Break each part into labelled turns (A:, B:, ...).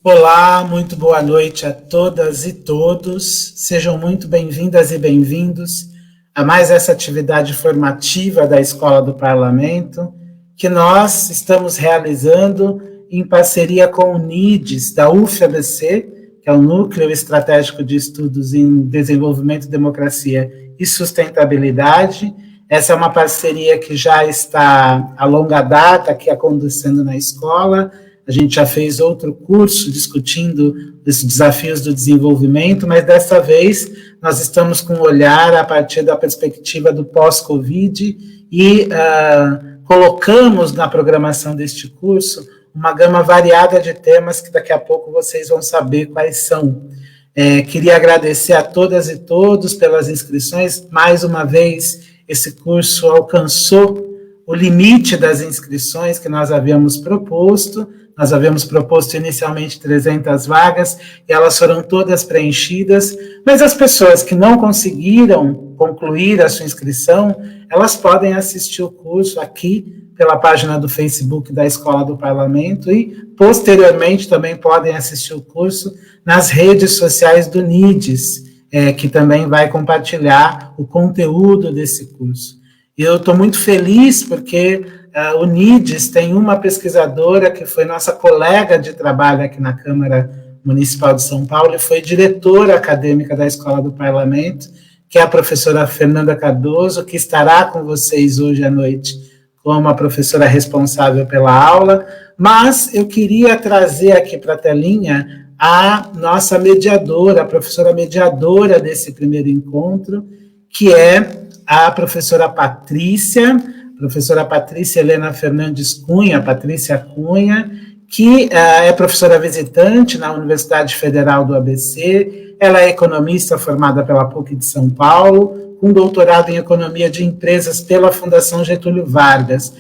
A: Olá, muito boa noite a todas e todos. Sejam muito bem-vindas e bem-vindos a mais essa atividade formativa da Escola do Parlamento, que nós estamos realizando em parceria com o NIDES, da UFABC, que é o Núcleo Estratégico de Estudos em Desenvolvimento, Democracia e Sustentabilidade. Essa é uma parceria que já está a longa data aqui acontecendo na escola. A gente já fez outro curso discutindo os desafios do desenvolvimento, mas dessa vez nós estamos com um olhar a partir da perspectiva do pós-Covid e colocamos na programação deste curso uma gama variada de temas que daqui a pouco vocês vão saber quais são. Queria agradecer a todas e todos pelas inscrições. Mais uma vez, esse curso alcançou o limite das inscrições que nós havíamos proposto. Nós havíamos proposto inicialmente 300 vagas, e elas foram todas preenchidas, mas as pessoas que não conseguiram concluir a sua inscrição, elas podem assistir o curso aqui pela página do Facebook da Escola do Parlamento e, posteriormente, também podem assistir o curso nas redes sociais do NIDES, que também vai compartilhar o conteúdo desse curso. E eu estou muito feliz porque o NIDES tem uma pesquisadora que foi nossa colega de trabalho aqui na Câmara Municipal de São Paulo e foi diretora acadêmica da Escola do Parlamento, que é a professora Fernanda Cardoso, que estará com vocês hoje à noite como a professora responsável pela aula, mas eu queria trazer aqui para a telinha a nossa mediadora, a professora mediadora desse primeiro encontro, que é a professora Patrícia Helena Fernandes Cunha, Patrícia Cunha, que é professora visitante na Universidade Federal do ABC. Ela é economista formada pela PUC de São Paulo, com doutorado em Economia de Empresas pela Fundação Getúlio Vargas.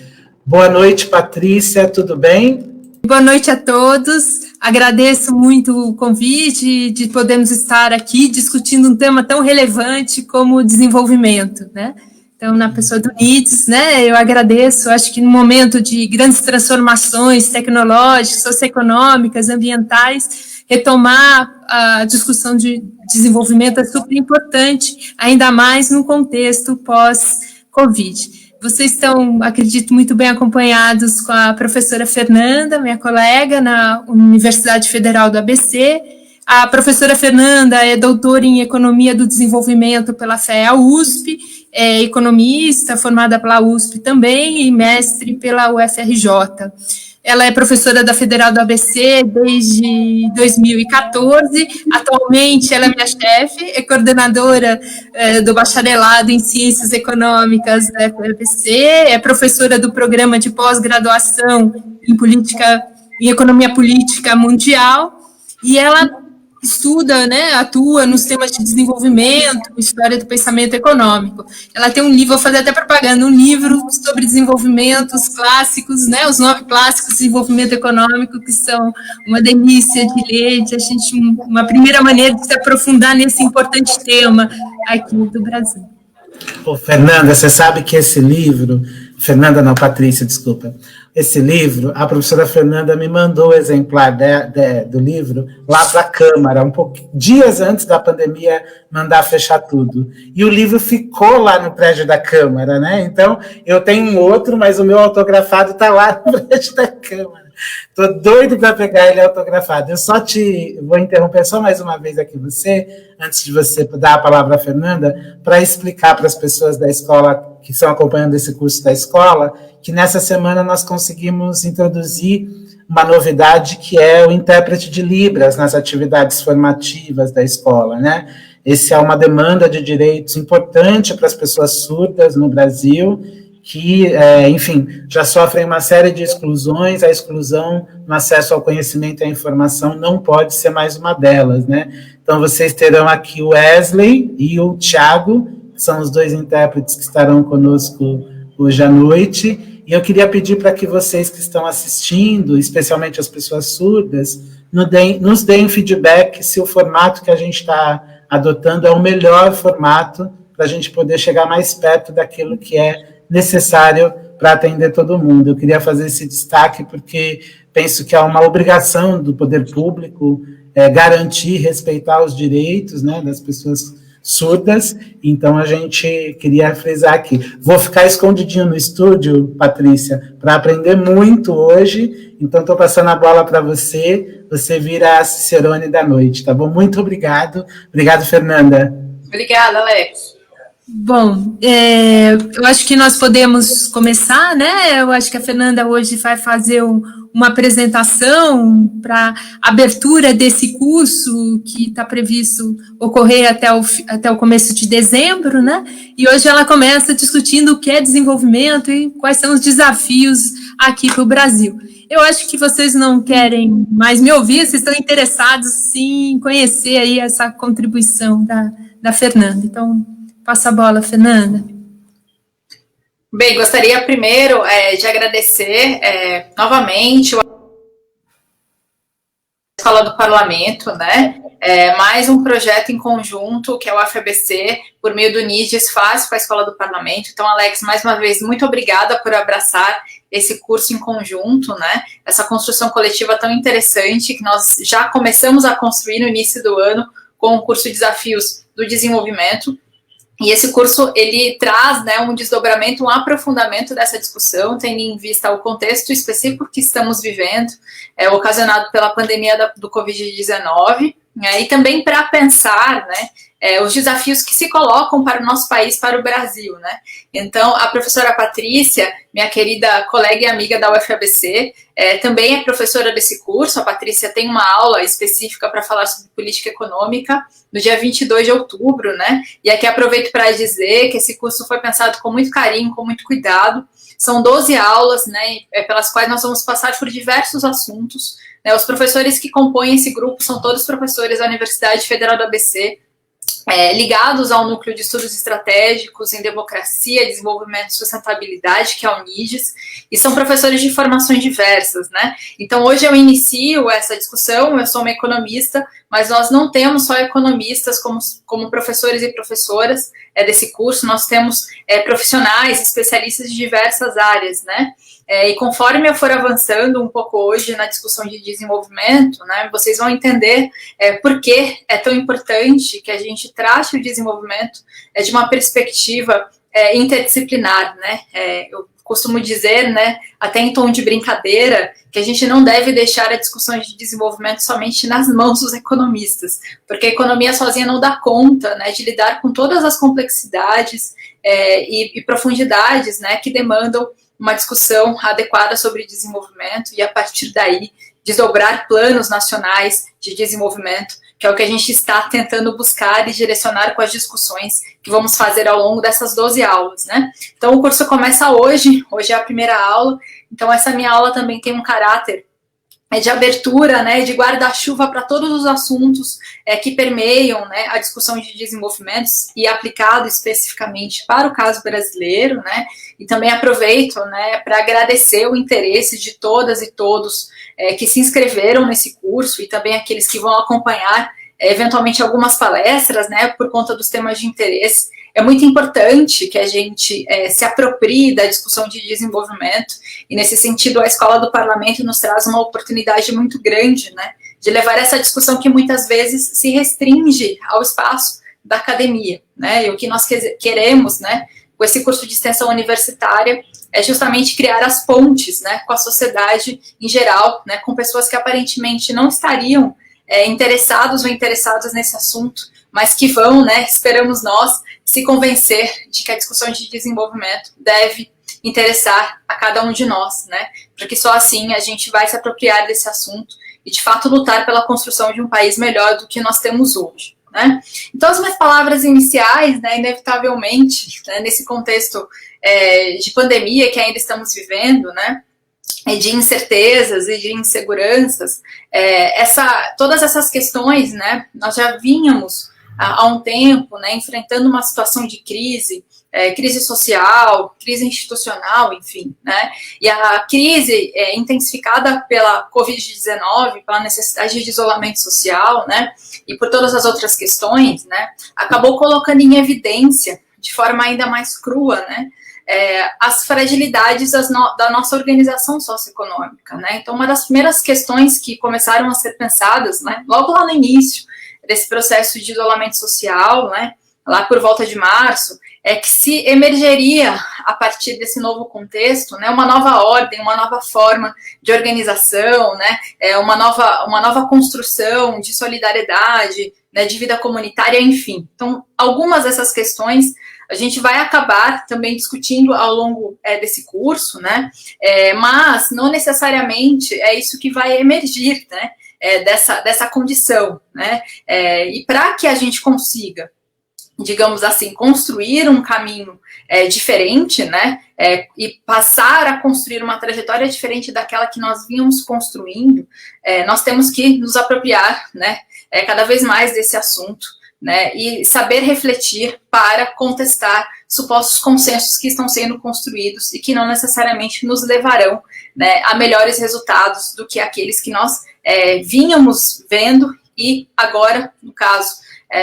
A: Boa noite, Patrícia, tudo bem?
B: Boa noite a todos. Agradeço muito o convite de podermos estar aqui discutindo um tema tão relevante como o desenvolvimento, né? Então, na pessoa do NIDES, né, eu agradeço, acho que no momento de grandes transformações tecnológicas, socioeconômicas, ambientais, retomar a discussão de desenvolvimento é super importante, ainda mais no contexto pós-Covid. Vocês estão, acredito, muito bem acompanhados com a professora Fernanda, minha colega, na Universidade Federal do ABC. A professora Fernanda é doutora em Economia do Desenvolvimento pela FEA-USP, é economista, formada pela USP também, e mestre pela UFRJ. Ela é professora da Federal do ABC desde 2014, atualmente ela é minha chefe, é coordenadora do bacharelado em Ciências Econômicas da UFABC, é professora do programa de pós-graduação em Economia Política Mundial, e ela estuda, né, atua nos temas de desenvolvimento, história do pensamento econômico. Ela tem um livro, vou fazer até propaganda, um livro sobre desenvolvimento, os clássicos, né, os 9 clássicos de desenvolvimento econômico, que são uma delícia de ler, de a gente, uma primeira maneira de se aprofundar nesse importante tema aqui do Brasil.
A: Ô, Fernanda, você sabe que esse livro, Patrícia, desculpa, esse livro, a professora Fernanda me mandou o exemplar do livro lá para a Câmara, dias antes da pandemia mandar fechar tudo. E o livro ficou lá no prédio da Câmara, né? Então, eu tenho um outro, mas o meu autografado está lá no prédio da Câmara. Estou doido para pegar ele autografado. Eu vou interromper só mais uma vez aqui antes de você dar a palavra à Fernanda, para explicar para as pessoas da escola que estão acompanhando esse curso da escola, que nessa semana nós conseguimos introduzir uma novidade que é o intérprete de Libras nas atividades formativas da escola, né? Essa é uma demanda de direitos importante para as pessoas surdas no Brasil, que, enfim, já sofrem uma série de exclusões. A exclusão no acesso ao conhecimento e à informação não pode ser mais uma delas, né? Então, vocês terão aqui o Wesley e o Thiago, que são os 2 intérpretes que estarão conosco hoje à noite, e eu queria pedir para que vocês que estão assistindo, especialmente as pessoas surdas, nos deem feedback se o formato que a gente está adotando é o melhor formato para a gente poder chegar mais perto daquilo que é necessário para atender todo mundo. Eu queria fazer esse destaque porque penso que é uma obrigação do poder público garantir, respeitar os direitos, né, das pessoas surdas, então a gente queria frisar aqui. Vou ficar escondidinho no estúdio, Patrícia, para aprender muito hoje, então estou passando a bola para você, você vira a Cicerone da noite, tá bom? Muito obrigado. Obrigado, Fernanda.
C: Obrigada, Alex.
B: Bom, eu acho que nós podemos começar, né? Eu acho que a Fernanda hoje vai fazer uma apresentação para abertura desse curso que está previsto ocorrer até o começo de dezembro, né? E hoje ela começa discutindo o que é desenvolvimento e quais são os desafios aqui para o Brasil. Eu acho que vocês não querem mais me ouvir, vocês estão interessados, sim, em conhecer aí essa contribuição da Fernanda. Então, passa a bola, Fernanda.
C: Bem, gostaria primeiro de agradecer novamente a Escola do Parlamento, né? Mais um projeto em conjunto, que é o UFABC, por meio do NIDES, faz com a Escola do Parlamento. Então, Alex, mais uma vez, muito obrigada por abraçar esse curso em conjunto, né? Essa construção coletiva tão interessante que nós já começamos a construir no início do ano com o curso Desafios do Desenvolvimento. E esse curso, ele traz, né, um desdobramento, um aprofundamento dessa discussão, tendo em vista o contexto específico que estamos vivendo, ocasionado pela pandemia do Covid-19, e também para pensar, né, os desafios que se colocam para o nosso país, para o Brasil, né? Então, a professora Patrícia, minha querida colega e amiga da UFABC, também é professora desse curso. A Patrícia tem uma aula específica para falar sobre política econômica no dia 22 de outubro, né? E aqui aproveito para dizer que esse curso foi pensado com muito carinho, com muito cuidado. São 12 aulas, né, pelas quais nós vamos passar por diversos assuntos. Né? Os professores que compõem esse grupo são todos professores da Universidade Federal do ABC, ligados ao Núcleo de Estudos Estratégicos em Democracia, Desenvolvimento e Sustentabilidade, que é o NIDES, e são professores de formações diversas, né? Então, hoje eu inicio essa discussão, eu sou uma economista, mas nós não temos só economistas como professores e professoras desse curso, nós temos profissionais, especialistas de diversas áreas, né? E conforme eu for avançando um pouco hoje na discussão de desenvolvimento, né, vocês vão entender por que é tão importante que a gente trate o desenvolvimento de uma perspectiva interdisciplinar, né? Eu costumo dizer, né, até em tom de brincadeira, que a gente não deve deixar a discussão de desenvolvimento somente nas mãos dos economistas, porque a economia sozinha não dá conta, né, de lidar com todas as complexidades e profundidades, né, que demandam uma discussão adequada sobre desenvolvimento e, a partir daí, desdobrar planos nacionais de desenvolvimento, que é o que a gente está tentando buscar e direcionar com as discussões que vamos fazer ao longo dessas 12 aulas, né? Então, o curso começa hoje é a primeira aula, então essa minha aula também tem um caráter de abertura, né, de guarda-chuva para todos os assuntos que permeiam, né, a discussão de desenvolvimentos e aplicado especificamente para o caso brasileiro, né, e também aproveito, né, para agradecer o interesse de todas e todos que se inscreveram nesse curso e também aqueles que vão acompanhar eventualmente algumas palestras, né, por conta dos temas de interesse. É muito importante que a gente se aproprie da discussão de desenvolvimento e, nesse sentido, a Escola do Parlamento nos traz uma oportunidade muito grande, né, de levar essa discussão que muitas vezes se restringe ao espaço da academia, né, e o que nós queremos, né, com esse curso de extensão universitária é justamente criar as pontes, né, com a sociedade em geral, né, com pessoas que aparentemente não estariam interessados ou interessadas nesse assunto, mas que vão, né, esperamos nós, se convencer de que a discussão de desenvolvimento deve interessar a cada um de nós, né, porque só assim a gente vai se apropriar desse assunto e, de fato, lutar pela construção de um país melhor do que nós temos hoje, né. Então, as minhas palavras iniciais, né, inevitavelmente, né, nesse contexto de pandemia que ainda estamos vivendo, né, de incertezas e de inseguranças, todas essas questões, né, nós já vínhamos há um tempo, né, enfrentando uma situação de crise, crise social, crise institucional, enfim, né, e a crise intensificada pela Covid-19, pela necessidade de isolamento social, né, e por todas as outras questões, né, acabou colocando em evidência, de forma ainda mais crua, né, as fragilidades da nossa organização socioeconômica, né? Então, uma das primeiras questões que começaram a ser pensadas, né, logo lá no início desse processo de isolamento social, né, lá por volta de março, é que se emergeria, a partir desse novo contexto, né, uma nova ordem, uma nova forma de organização, né, uma nova construção de solidariedade, né, de vida comunitária, enfim. Então, algumas dessas questões a gente vai acabar também discutindo ao longo desse curso, né, mas não necessariamente é isso que vai emergir, né, dessa condição, né, e para que a gente consiga, digamos assim, construir um caminho diferente, né, e passar a construir uma trajetória diferente daquela que nós vínhamos construindo, nós temos que nos apropriar, né, cada vez mais desse assunto, né, e saber refletir para contestar supostos consensos que estão sendo construídos e que não necessariamente nos levarão, né, a melhores resultados do que aqueles que nós vínhamos vendo e agora, no caso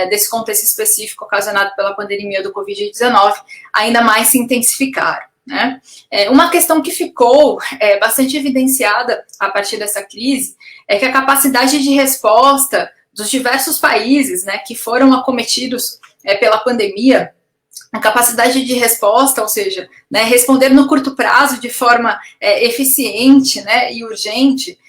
C: desse contexto específico ocasionado pela pandemia do Covid-19, ainda mais se intensificaram, né? Uma questão que ficou bastante evidenciada a partir dessa crise é que a capacidade de resposta dos diversos países, né, que foram acometidos pela pandemia, a capacidade de resposta, ou seja, né, responder no curto prazo de forma eficiente, né, e urgente,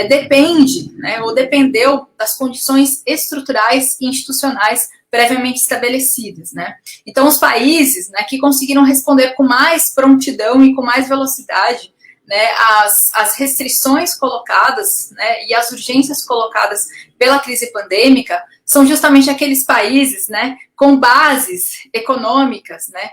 C: depende, né, ou dependeu das condições estruturais e institucionais previamente estabelecidas, né? Então, os países, né, que conseguiram responder com mais prontidão e com mais velocidade, né, as restrições colocadas, né, e as urgências colocadas pela crise pandêmica são justamente aqueles países, né, com bases econômicas, né,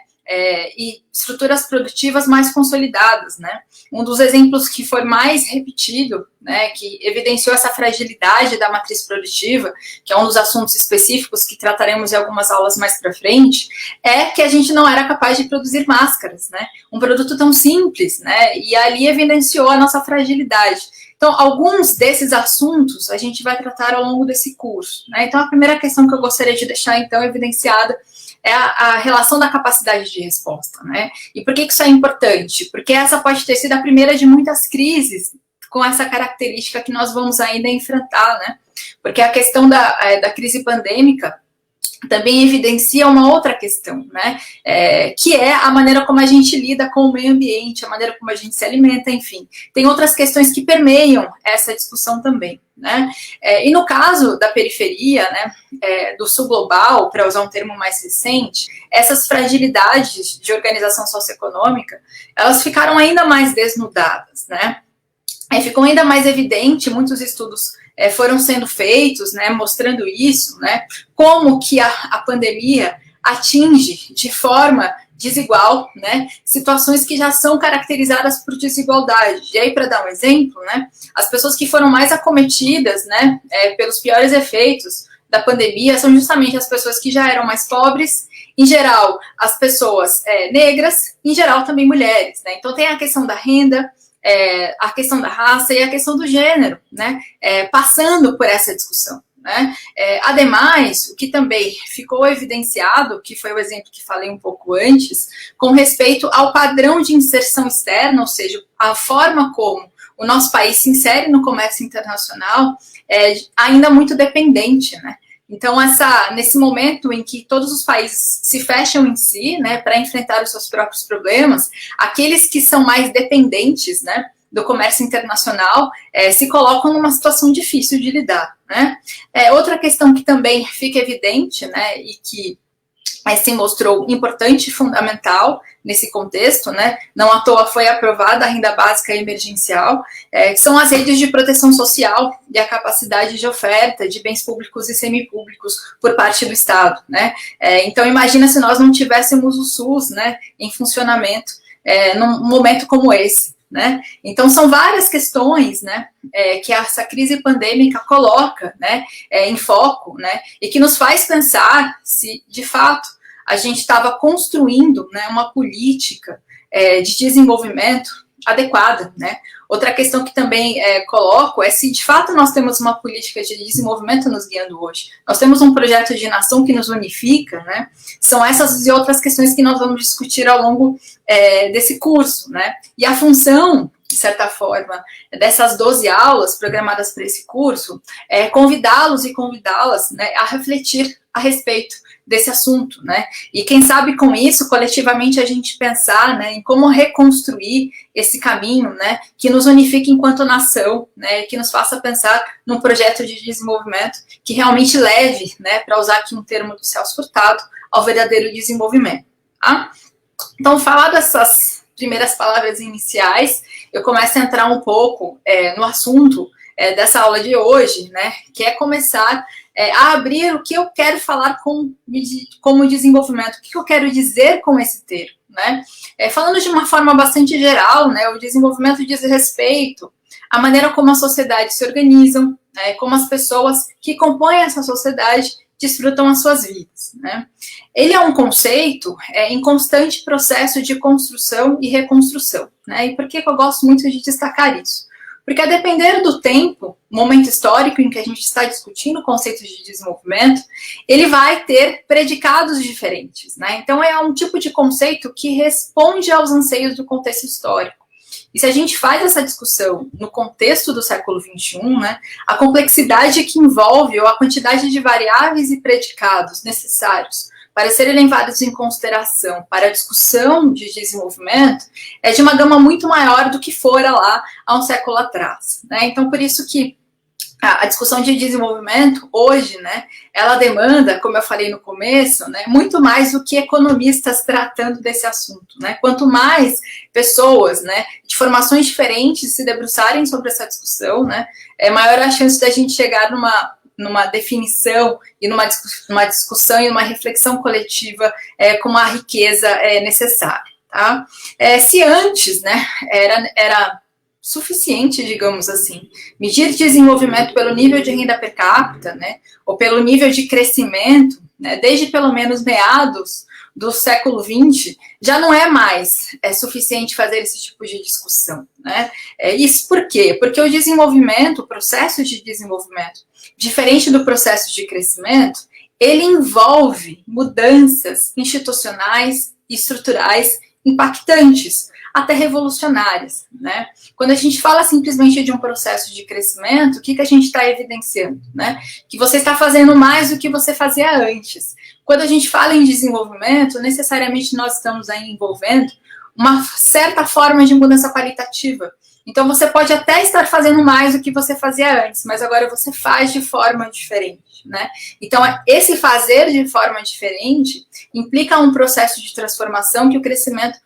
C: e estruturas produtivas mais consolidadas, né? Um dos exemplos que foi mais repetido, né, que evidenciou essa fragilidade da matriz produtiva, que é um dos assuntos específicos que trataremos em algumas aulas mais para frente, é que a gente não era capaz de produzir máscaras, né? Um produto tão simples, né? E ali evidenciou a nossa fragilidade. Então, alguns desses assuntos a gente vai tratar ao longo desse curso, né? Então, a primeira questão que eu gostaria de deixar, então, evidenciada é a relação da capacidade de resposta, né? E por que isso é importante? Porque essa pode ter sido a primeira de muitas crises com essa característica que nós vamos ainda enfrentar, né? Porque a questão da crise pandêmica também evidencia uma outra questão, né, que é a maneira como a gente lida com o meio ambiente, a maneira como a gente se alimenta, enfim. Tem outras questões que permeiam essa discussão também, né. E no caso da periferia, né, do sul global, para usar um termo mais recente, essas fragilidades de organização socioeconômica, elas ficaram ainda mais desnudadas, né. Ficou ainda mais evidente, muitos estudos foram sendo feitos, né, mostrando isso, né, como que a pandemia atinge de forma desigual, né, situações que já são caracterizadas por desigualdade. E aí, para dar um exemplo, né, as pessoas que foram mais acometidas, né, pelos piores efeitos da pandemia são justamente as pessoas que já eram mais pobres, em geral, as pessoas negras, em geral também mulheres, né. Então tem a questão da renda, a questão da raça e a questão do gênero, né, passando por essa discussão, né. Ademais, o que também ficou evidenciado, que foi o exemplo que falei um pouco antes, com respeito ao padrão de inserção externa, ou seja, a forma como o nosso país se insere no comércio internacional, é ainda muito dependente, né. Então, nesse momento em que todos os países se fecham em si, né, para enfrentar os seus próprios problemas, aqueles que são mais dependentes, né, do comércio internacional se colocam numa situação difícil de lidar, né. Outra questão que também fica evidente, né, e que se mostrou importante e fundamental nesse contexto, né, não à toa foi aprovada a renda básica emergencial, que são as redes de proteção social e a capacidade de oferta de bens públicos e semipúblicos por parte do Estado, né. Então, imagina se nós não tivéssemos o SUS, né, em funcionamento num momento como esse, né. Então, são várias questões, né, que essa crise pandêmica coloca, né, em foco, né, e que nos faz pensar se, de fato, a gente estava construindo, né, uma política de desenvolvimento adequada, né? Outra questão que também coloco é se de fato nós temos uma política de desenvolvimento nos guiando hoje. Nós temos um projeto de nação que nos unifica, né? São essas e outras questões que nós vamos discutir ao longo desse curso, né? E a função, de certa forma, dessas 12 aulas programadas para esse curso é convidá-los e convidá-las, né, a refletir a respeito desse assunto, né? E quem sabe com isso, coletivamente, a gente pensar, né, em como reconstruir esse caminho, né, que nos unifique enquanto nação, né, que nos faça pensar num projeto de desenvolvimento que realmente leve, né, para usar aqui um termo do Celso Furtado, ao verdadeiro desenvolvimento, tá? Então, falar dessas primeiras palavras iniciais, eu começo a entrar um pouco no assunto dessa aula de hoje, né, que é começar a abrir o que eu quero falar como desenvolvimento, o que eu quero dizer com esse termo, né? Falando de uma forma bastante geral, né, o desenvolvimento diz respeito à maneira como as sociedades se organizam, né, como as pessoas que compõem essa sociedade desfrutam as suas vidas, né? Ele é um conceito em constante processo de construção e reconstrução, né? E por que eu gosto muito de destacar isso? Porque a depender do tempo, momento histórico em que a gente está discutindo conceitos de desenvolvimento, ele vai ter predicados diferentes, né? Então é um tipo de conceito que responde aos anseios do contexto histórico. E se a gente faz essa discussão no contexto do século XXI, né, a complexidade que envolve ou a quantidade de variáveis e predicados necessários para serem levados em consideração para a discussão de desenvolvimento é de uma gama muito maior do que fora lá há um século atrás, né? Então, por isso que a discussão de desenvolvimento hoje, né, ela demanda, como eu falei no começo, né, muito mais do que economistas tratando desse assunto, né? Quanto mais pessoas, né, de formações diferentes se debruçarem sobre essa discussão, né, maior a chance da gente chegar numa definição e numa discussão e numa reflexão coletiva com uma riqueza necessária, tá? Se antes, né, era suficiente, digamos assim, medir desenvolvimento pelo nível de renda per capita, né, ou pelo nível de crescimento, né, desde pelo menos meados do século XX, já não é mais suficiente fazer esse tipo de discussão, né? Isso por quê? Porque o desenvolvimento, o processo de desenvolvimento, diferente do processo de crescimento, ele envolve mudanças institucionais e estruturais impactantes, até revolucionárias, né? Quando a gente fala simplesmente de um processo de crescimento, o que a gente está evidenciando, né? Que você está fazendo mais do que você fazia antes. Quando a gente fala em desenvolvimento, necessariamente nós estamos aí envolvendo uma certa forma de mudança qualitativa. Então, você pode até estar fazendo mais do que você fazia antes, mas agora você faz de forma diferente, né? Então, esse fazer de forma diferente implica um processo de transformação que o crescimento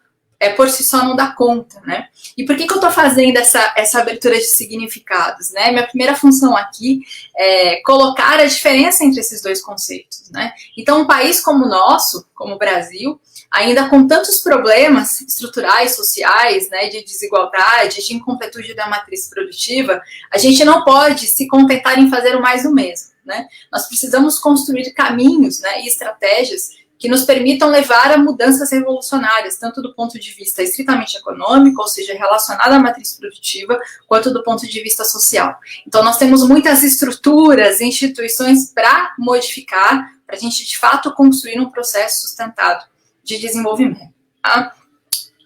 C: por si só não dá conta, né? E por que eu estou fazendo essa abertura de significados, né? Minha primeira função aqui é colocar a diferença entre esses dois conceitos, né? Então, um país como o nosso, como o Brasil, ainda com tantos problemas estruturais, sociais, né, de desigualdade, de incompletude da matriz produtiva, a gente não pode se contentar em fazer o mais do mesmo, né? Nós precisamos construir caminhos, né, e estratégias que nos permitam levar a mudanças revolucionárias, tanto do ponto de vista estritamente econômico, ou seja, relacionado à matriz produtiva, quanto do ponto de vista social. Então, nós temos muitas estruturas, instituições para modificar, para a gente, de fato, construir um processo sustentado de desenvolvimento, tá?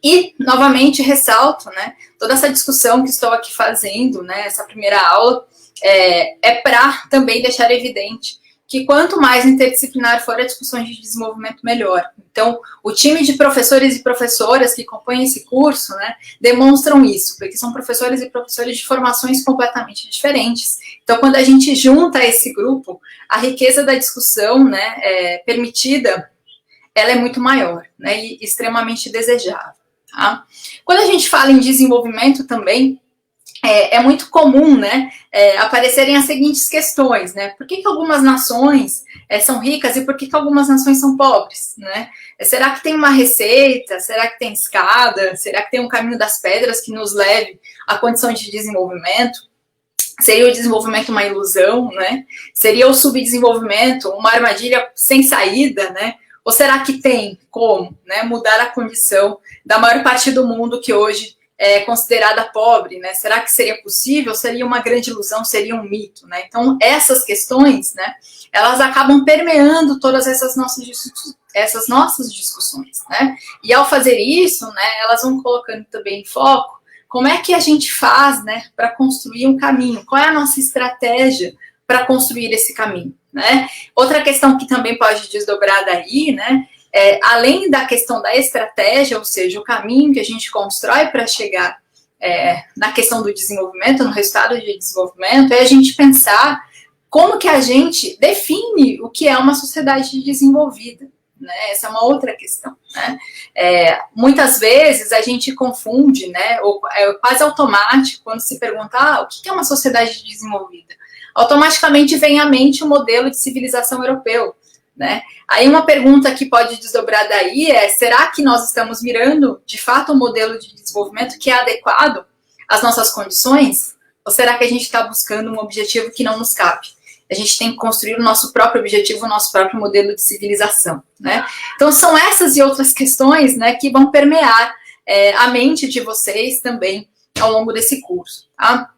C: E, novamente, ressalto, né, toda essa discussão que estou aqui fazendo, né, essa primeira aula, para também deixar evidente que quanto mais interdisciplinar for a discussão de desenvolvimento, melhor. Então, o time de professores e professoras que compõem esse curso, né, demonstram isso, porque são professores e professores de formações completamente diferentes. Então, quando a gente junta esse grupo, a riqueza da discussão, né, permitida, ela é muito maior, né, e extremamente desejável, tá? Quando a gente fala em desenvolvimento também, é muito comum, né, aparecerem as seguintes questões, né? Por que algumas nações são ricas e por que algumas nações são pobres, né? Será que tem uma receita? Será que tem escada? Será que tem um caminho das pedras que nos leve à condição de desenvolvimento? Seria o desenvolvimento uma ilusão, né? Seria o subdesenvolvimento uma armadilha sem saída, né? Ou será que tem como, né, mudar a condição da maior parte do mundo que hoje considerada pobre, né? Será que seria possível? Seria uma grande ilusão? Seria um mito, né? Então, essas questões, né, elas acabam permeando todas essas nossas discussões, né? E ao fazer isso, né, elas vão colocando também em foco como é que a gente faz, né, para construir um caminho, qual é a nossa estratégia para construir esse caminho, né? Outra questão que também pode desdobrar daí, né, além da questão da estratégia, ou seja, o caminho que a gente constrói para chegar na questão do desenvolvimento, no resultado de desenvolvimento, é a gente pensar como que a gente define o que é uma sociedade desenvolvida, né? Essa é uma outra questão, né? Muitas vezes a gente confunde, né, ou é quase automático quando se pergunta o que é uma sociedade desenvolvida. Automaticamente vem à mente o modelo de civilização europeu, né? Aí uma pergunta que pode desdobrar daí será que nós estamos mirando, de fato, um modelo de desenvolvimento que é adequado às nossas condições? Ou será que a gente está buscando um objetivo que não nos cabe? A gente tem que construir o nosso próprio objetivo, o nosso próprio modelo de civilização, né? Então, são essas e outras questões, né, que vão permear a mente de vocês também ao longo desse curso, tá?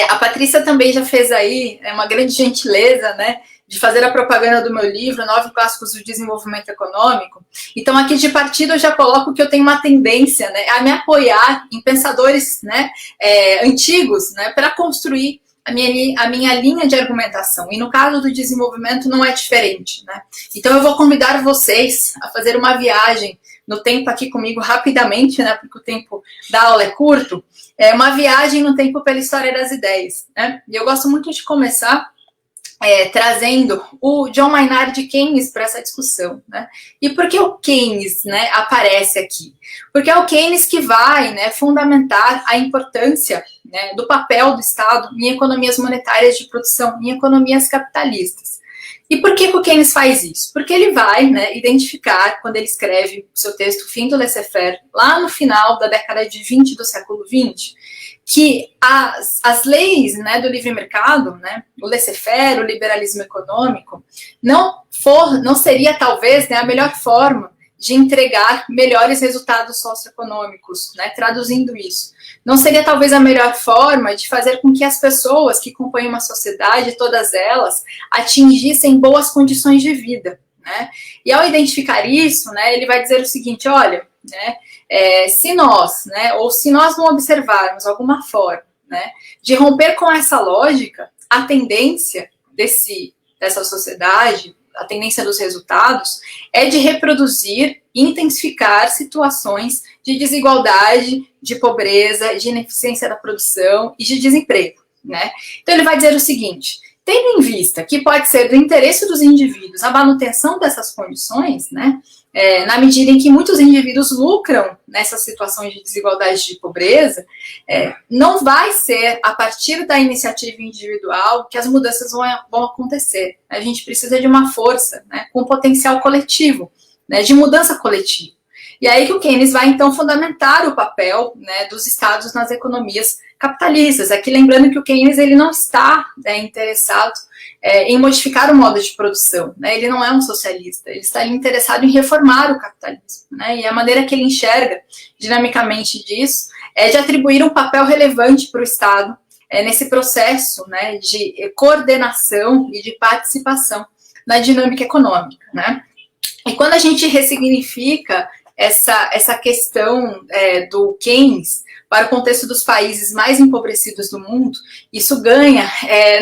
C: A Patrícia também já fez aí uma grande gentileza, né, de fazer a propaganda do meu livro, 9 Clássicos do Desenvolvimento Econômico. Então, aqui de partida eu já coloco que eu tenho uma tendência, né, a me apoiar em pensadores, né, antigos, né, para construir a minha linha de argumentação. E no caso do desenvolvimento não é diferente, né? Então eu vou convidar vocês a fazer uma viagem no tempo aqui comigo rapidamente, né? Porque o tempo da aula é curto. Uma viagem no tempo pela história das ideias, né? E eu gosto muito de começar trazendo o John Maynard Keynes para essa discussão, né? E por que o Keynes, né, aparece aqui? Porque é o Keynes que vai, né, fundamentar a importância, né, do papel do Estado em economias monetárias de produção, em economias capitalistas. E por que o Keynes faz isso? Porque ele vai, né, identificar, quando ele escreve o seu texto Fim do Laissez-faire, lá no final da década de 20 do século 20, que as leis, né, do livre mercado, né, o laissez-faire, o liberalismo econômico, não seria talvez, né, a melhor forma de entregar melhores resultados socioeconômicos, né, traduzindo isso. Não seria talvez a melhor forma de fazer com que as pessoas que compõem uma sociedade, todas elas, atingissem boas condições de vida, né? E ao identificar isso, né, ele vai dizer o seguinte, olha, né, se nós não observarmos alguma forma, né, de romper com essa lógica, a tendência dessa sociedade, a tendência dos resultados, é de reproduzir e intensificar situações de desigualdade, de pobreza, de ineficiência da produção e de desemprego, né? Então ele vai dizer o seguinte, tendo em vista que pode ser do interesse dos indivíduos a manutenção dessas condições, né, na medida em que muitos indivíduos lucram nessas situações de desigualdade e de pobreza, não vai ser a partir da iniciativa individual que as mudanças vão acontecer. A gente precisa de uma força, né, com potencial coletivo, né, de mudança coletiva. E aí que o Keynes vai, então, fundamentar o papel, né, dos estados nas economias capitalistas. Aqui lembrando que o Keynes ele não está interessado em modificar o modo de produção, né? Ele não é um socialista, ele está interessado em reformar o capitalismo, né? E a maneira que ele enxerga dinamicamente disso é de atribuir um papel relevante para o Estado nesse processo, né, de coordenação e de participação na dinâmica econômica, né? E quando a gente ressignifica essa questão do Keynes para o contexto dos países mais empobrecidos do mundo, isso ganha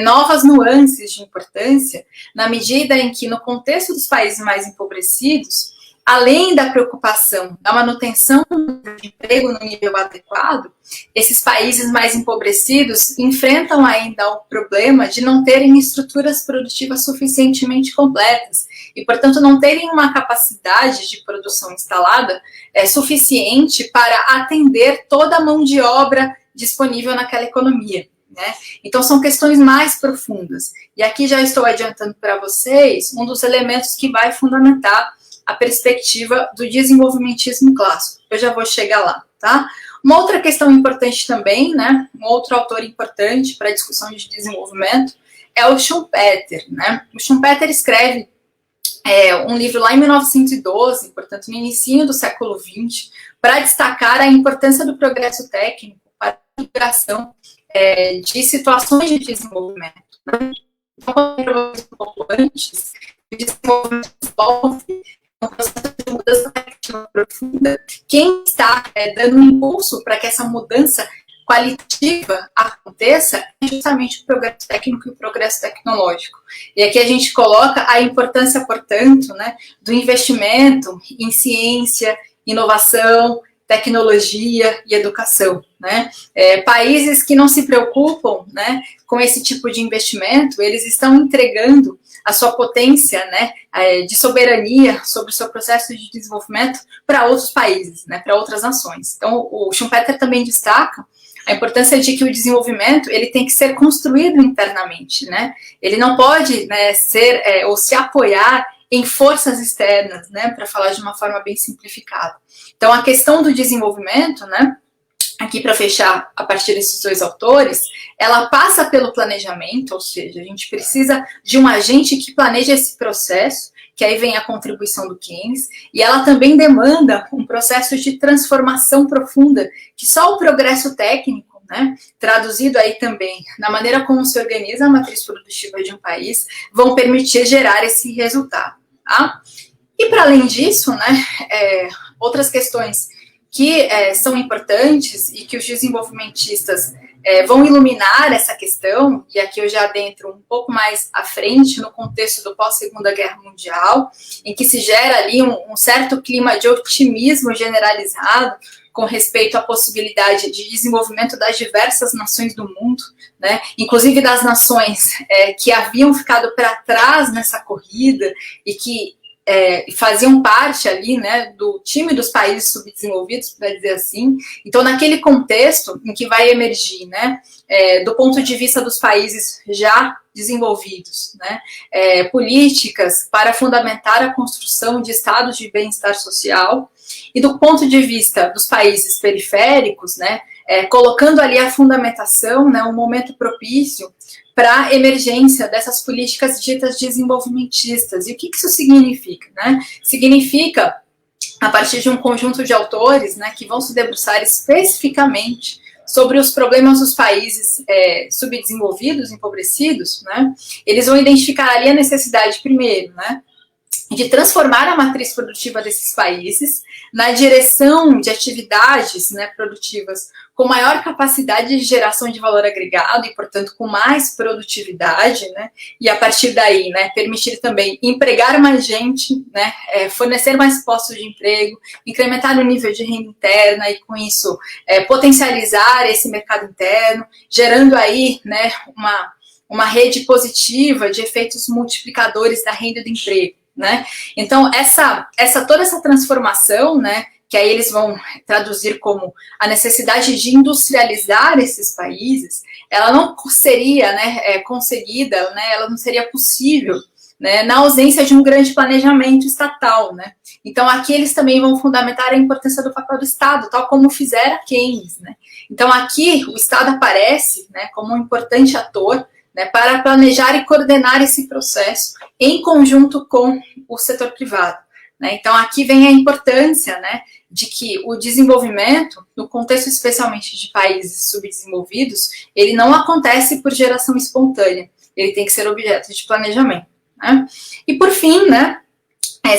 C: novas nuances de importância, na medida em que, no contexto dos países mais empobrecidos, além da preocupação da manutenção do emprego no nível adequado, esses países mais empobrecidos enfrentam ainda o problema de não terem estruturas produtivas suficientemente completas e, portanto, não terem uma capacidade de produção instalada suficiente para atender toda a mão de obra disponível naquela economia, né? Então, são questões mais profundas. E aqui já estou adiantando para vocês um dos elementos que vai fundamentar a perspectiva do desenvolvimentismo clássico. Eu já vou chegar lá, tá? Uma outra questão importante também, né? Um outro autor importante para a discussão de desenvolvimento é o Schumpeter, né? O Schumpeter escreve um livro lá em 1912, portanto, no início do século XX, para destacar a importância do progresso técnico para a superação de situações de desenvolvimento. Né? Então, um pouco antes, o desenvolvimento envolve um processo de mudança técnica profunda. Quem está dando um impulso para que essa mudança qualitativa aconteça é justamente o progresso técnico e o progresso tecnológico. E aqui a gente coloca a importância, portanto, né, do investimento em ciência, inovação, tecnologia e educação. Né? Países que não se preocupam, né, com esse tipo de investimento, eles estão entregando a sua potência, né, de soberania sobre o seu processo de desenvolvimento para outros países, né, para outras nações. Então, o Schumpeter também destaca a importância de que o desenvolvimento ele tem que ser construído internamente, né? Ele não pode, né, ser ou se apoiar em forças externas, né, para falar de uma forma bem simplificada. Então, a questão do desenvolvimento, né, aqui para fechar a partir desses dois autores, ela passa pelo planejamento, ou seja, a gente precisa de um agente que planeje esse processo, que aí vem a contribuição do Keynes, e ela também demanda um processo de transformação profunda, que só o progresso técnico, né, traduzido aí também na maneira como se organiza a matriz produtiva de um país, vão permitir gerar esse resultado. Tá? E para além disso, né, outras questões que são importantes e que os desenvolvimentistas vão iluminar essa questão, e aqui eu já adentro um pouco mais à frente, no contexto do pós-Segunda Guerra Mundial, em que se gera ali um certo clima de otimismo generalizado com respeito à possibilidade de desenvolvimento das diversas nações do mundo, né? Inclusive das nações que haviam ficado para trás nessa corrida e que faziam parte ali, né, do time dos países subdesenvolvidos, para dizer assim. Então, naquele contexto em que vai emergir, né, do ponto de vista dos países já desenvolvidos, né, políticas para fundamentar a construção de estados de bem-estar social, e do ponto de vista dos países periféricos, né, colocando ali a fundamentação, né, um momento propício para a emergência dessas políticas ditas desenvolvimentistas. E o que isso significa? Né? Significa, a partir de um conjunto de autores, né, que vão se debruçar especificamente sobre os problemas dos países subdesenvolvidos, empobrecidos, né, eles vão identificar ali a necessidade, primeiro, né, de transformar a matriz produtiva desses países na direção de atividades, né, produtivas com maior capacidade de geração de valor agregado e, portanto, com mais produtividade, né, e a partir daí, né, permitir também empregar mais gente, né, fornecer mais postos de emprego, incrementar o nível de renda interna e, com isso, potencializar esse mercado interno, gerando aí, né, uma rede positiva de efeitos multiplicadores da renda e do emprego. Né? Então, toda essa transformação, né, que aí eles vão traduzir como a necessidade de industrializar esses países, ela não seria, né, conseguida, né, ela não seria possível, né, na ausência de um grande planejamento estatal. Né? Então, aqui eles também vão fundamentar a importância do papel do Estado, tal como fizera Keynes. Né? Então, aqui o Estado aparece, né, como um importante ator, né, para planejar e coordenar esse processo em conjunto com o setor privado. Né? Então, aqui vem a importância, né, de que o desenvolvimento, no contexto especialmente de países subdesenvolvidos, ele não acontece por geração espontânea, ele tem que ser objeto de planejamento. Né? E, por fim, né,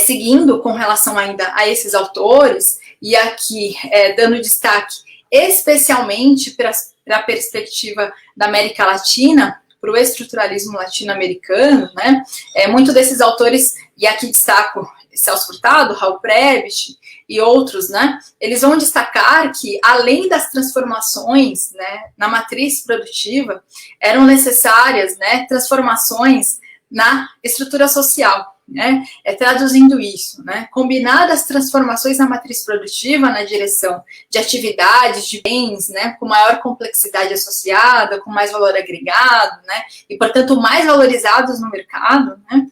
C: seguindo com relação ainda a esses autores, e aqui dando destaque especialmente para a perspectiva da América Latina, para o estruturalismo latino-americano, né? Muito desses autores, e aqui destaco Celso Furtado, Raul Prebisch e outros, né? Eles vão destacar que, além das transformações, né, na matriz produtiva, eram necessárias, né, transformações na estrutura social. Né, traduzindo isso, né, combinadas as transformações na matriz produtiva na direção de atividades, de bens, né, com maior complexidade associada, com mais valor agregado, né, e, portanto, mais valorizados no mercado, né,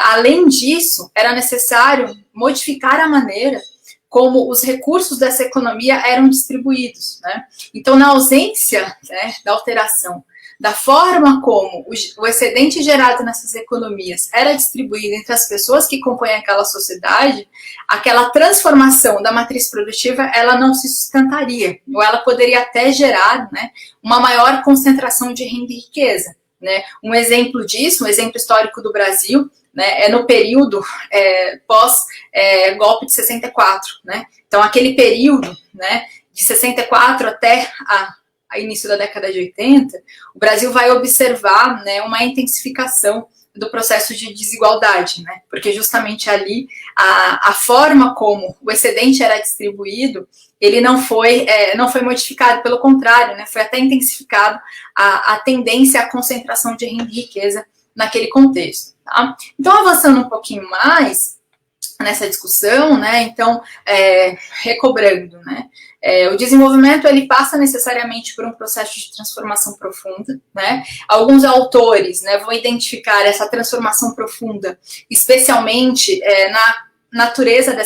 C: além disso, era necessário modificar a maneira como os recursos dessa economia eram distribuídos. Né. Então, na ausência, né, da alteração da forma como o excedente gerado nessas economias era distribuído entre as pessoas que compõem aquela sociedade, aquela transformação da matriz produtiva, ela não se sustentaria, ou ela poderia até gerar, né, uma maior concentração de renda e riqueza. Né? Um exemplo disso, um exemplo histórico do Brasil, né, é no período pós-golpe de 64. Né? Então, aquele período, né, de 64 até a início da década de 80, o Brasil vai observar, né, uma intensificação do processo de desigualdade, né, porque justamente ali a forma como o excedente era distribuído, ele não foi modificado, pelo contrário, né, foi até intensificado a tendência à concentração de renda e riqueza naquele contexto. Tá? Então, avançando um pouquinho mais nessa discussão, né, então, recobrando, né, o desenvolvimento, ele passa necessariamente por um processo de transformação profunda, né? Alguns autores, né, vão identificar essa transformação profunda, especialmente na natureza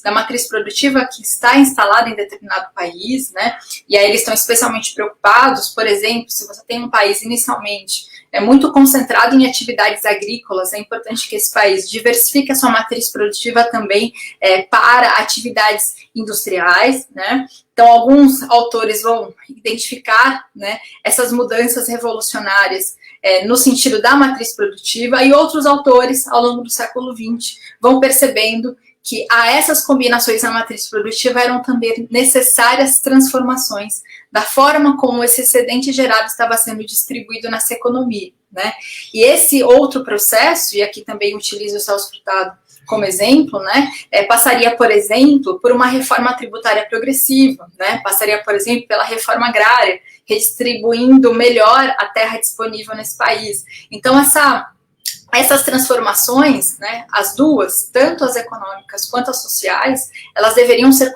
C: da matriz produtiva que está instalada em determinado país, né? E aí eles estão especialmente preocupados, por exemplo, se você tem um país inicialmente muito concentrado em atividades agrícolas, é importante que esse país diversifique a sua matriz produtiva também para atividades industriais, né? Então, alguns autores vão identificar, né, essas mudanças revolucionárias no sentido da matriz produtiva, e outros autores, ao longo do século XX, vão percebendo que a essas combinações na matriz produtiva eram também necessárias transformações da forma como esse excedente gerado estava sendo distribuído nessa economia, né? E esse outro processo, e aqui também utilizo o Celso Furtado como exemplo, né, passaria, por exemplo, por uma reforma tributária progressiva, né, passaria, por exemplo, pela reforma agrária, redistribuindo melhor a terra disponível nesse país. Então, essas transformações, né, as duas, tanto as econômicas quanto as sociais, elas deveriam ser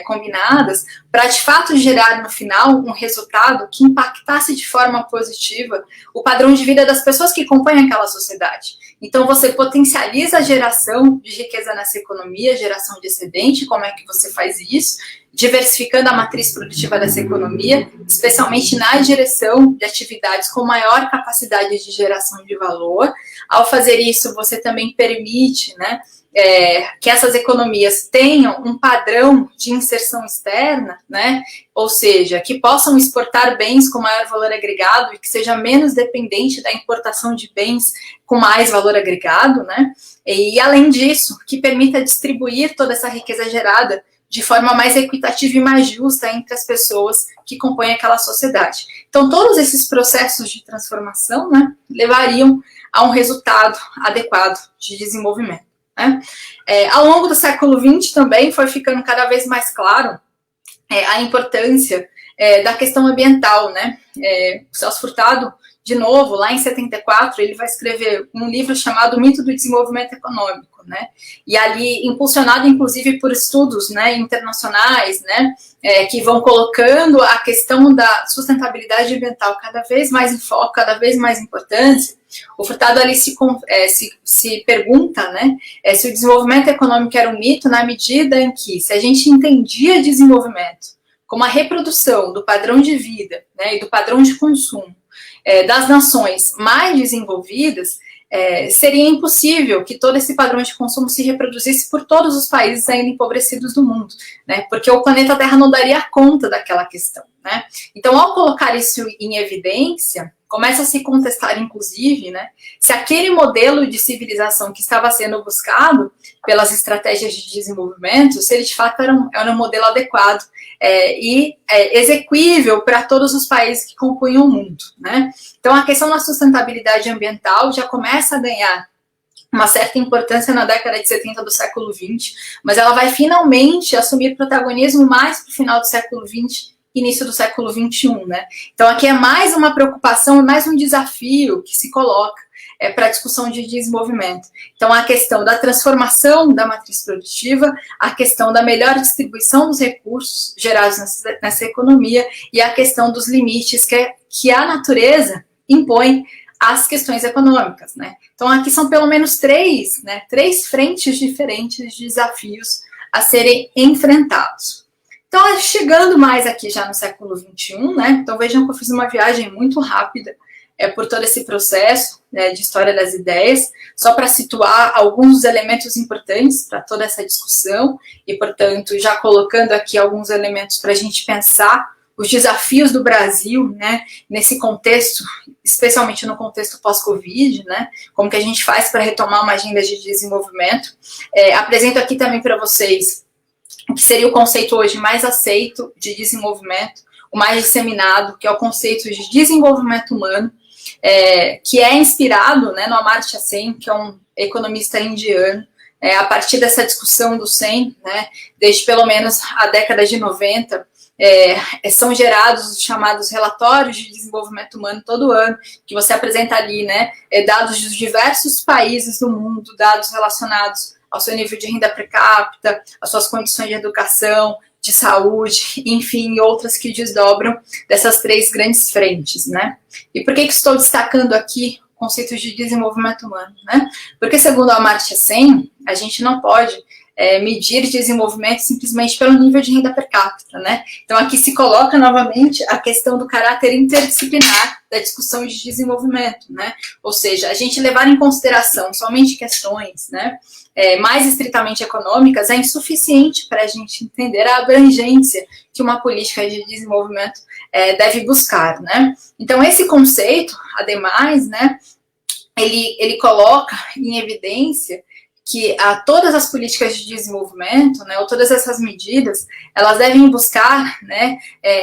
C: combinadas para, de fato, gerar, no final, um resultado que impactasse de forma positiva o padrão de vida das pessoas que compõem aquela sociedade. Então, você potencializa a geração de riqueza nessa economia, geração de excedente. Como é que você faz isso? Diversificando a matriz produtiva dessa economia, especialmente na direção de atividades com maior capacidade de geração de valor. Ao fazer isso, você também permite, né, que essas economias tenham um padrão de inserção externa, né, ou seja, que possam exportar bens com maior valor agregado e que seja menos dependente da importação de bens com mais valor agregado, né, e além disso, que permita distribuir toda essa riqueza gerada de forma mais equitativa e mais justa entre as pessoas que compõem aquela sociedade. Então, todos esses processos de transformação, né, levariam a um resultado adequado de desenvolvimento. Né? Ao longo do século XX também foi ficando cada vez mais claro a importância da questão ambiental. Né? O Celso Furtado, de novo, lá em 74, ele vai escrever um livro chamado O Mito do Desenvolvimento Econômico, né? E ali, impulsionado inclusive por estudos, né, internacionais, né, que vão colocando a questão da sustentabilidade ambiental cada vez mais em foco, cada vez mais importância, o Furtado ali se pergunta, né, se o desenvolvimento econômico era um mito na medida em que, se a gente entendia desenvolvimento como a reprodução do padrão de vida, né, e do padrão de consumo das nações mais desenvolvidas, seria impossível que todo esse padrão de consumo se reproduzisse por todos os países ainda empobrecidos do mundo, né? Porque o planeta Terra não daria conta daquela questão, né? Então, ao colocar isso em evidência, começa a se contestar, inclusive, né, se aquele modelo de civilização que estava sendo buscado pelas estratégias de desenvolvimento, se ele de fato era um modelo adequado e exequível para todos os países que compunham o mundo, né? Então, a questão da sustentabilidade ambiental já começa a ganhar uma certa importância na década de 70 do século XX, mas ela vai finalmente assumir protagonismo mais para o final do século XX, início do século XXI, né? Então, aqui é mais uma preocupação, mais um desafio que se coloca para a discussão de desenvolvimento. Então, a questão da transformação da matriz produtiva, a questão da melhor distribuição dos recursos gerados nessa economia e a questão dos limites que a natureza impõe às questões econômicas, né? Então, aqui são pelo menos três frentes diferentes de desafios a serem enfrentados. Então, chegando mais aqui já no século XXI, né? Então, vejam que eu fiz uma viagem muito rápida por todo esse processo, né, de história das ideias, só para situar alguns dos elementos importantes para toda essa discussão e, portanto, já colocando aqui alguns elementos para a gente pensar os desafios do Brasil, né, nesse contexto, especialmente no contexto pós-Covid, né, como que a gente faz para retomar uma agenda de desenvolvimento. Apresento aqui também para vocês o que seria o conceito hoje mais aceito de desenvolvimento, o mais disseminado, que é o conceito de desenvolvimento humano, que é inspirado, né, no Amartya Sen, que é um economista indiano, a partir dessa discussão do Sen, né, desde pelo menos a década de 90, são gerados os chamados relatórios de desenvolvimento humano todo ano, que você apresenta ali, né, dados dos diversos países do mundo, dados relacionados ao seu nível de renda per capita, às suas condições de educação, de saúde, enfim, outras que desdobram dessas três grandes frentes, né? E por que estou destacando aqui conceitos de desenvolvimento humano, né? Porque, segundo a Amartya Sen, a gente não pode medir desenvolvimento simplesmente pelo nível de renda per capita, né? Então, aqui se coloca novamente a questão do caráter interdisciplinar da discussão de desenvolvimento, né? Ou seja, a gente levar em consideração somente questões, né, mais estritamente econômicas é insuficiente para a gente entender a abrangência que uma política de desenvolvimento deve buscar, né? Então, esse conceito, ademais, né, ele coloca em evidência que todas as políticas de desenvolvimento, né, ou todas essas medidas, elas devem buscar, né,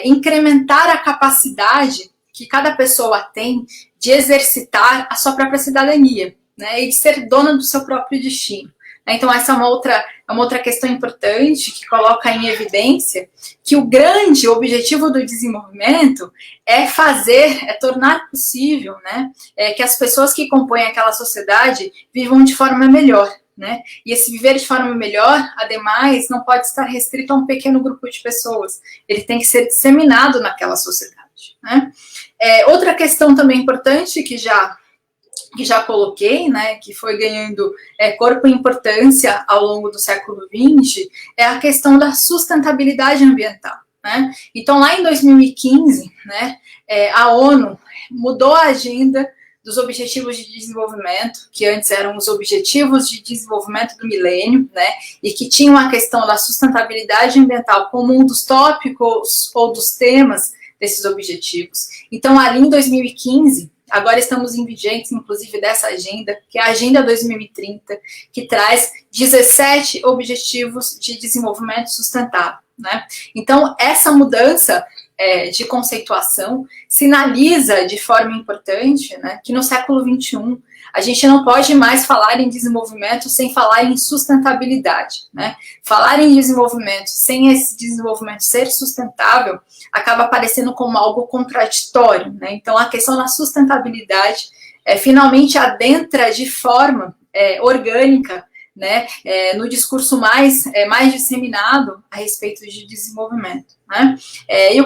C: incrementar a capacidade que cada pessoa tem de exercitar a sua própria cidadania, né, e de ser dona do seu próprio destino. Então, essa é uma outra questão importante que coloca em evidência que o grande objetivo do desenvolvimento é tornar possível, né, que as pessoas que compõem aquela sociedade vivam de forma melhor, né? E esse viver de forma melhor, ademais, não pode estar restrito a um pequeno grupo de pessoas. Ele tem que ser disseminado naquela sociedade, né? Outra questão também importante que já coloquei, né, que foi ganhando corpo e importância ao longo do século XX, é a questão da sustentabilidade ambiental, né? Então, lá em 2015, né, a ONU mudou a agenda dos Objetivos de Desenvolvimento, que antes eram os Objetivos de Desenvolvimento do Milênio, né, e que tinham a questão da sustentabilidade ambiental como um dos tópicos ou dos temas desses objetivos. Então, ali em 2015, agora estamos em vigentes, inclusive, dessa agenda, que é a Agenda 2030, que traz 17 Objetivos de Desenvolvimento Sustentável, né? Então, essa mudança de conceituação sinaliza de forma importante, né, que no século XXI a gente não pode mais falar em desenvolvimento sem falar em sustentabilidade, né? Falar em desenvolvimento sem esse desenvolvimento ser sustentável acaba parecendo como algo contraditório, né? Então, a questão da sustentabilidade finalmente adentra de forma orgânica, né, no discurso mais disseminado a respeito de desenvolvimento, né? E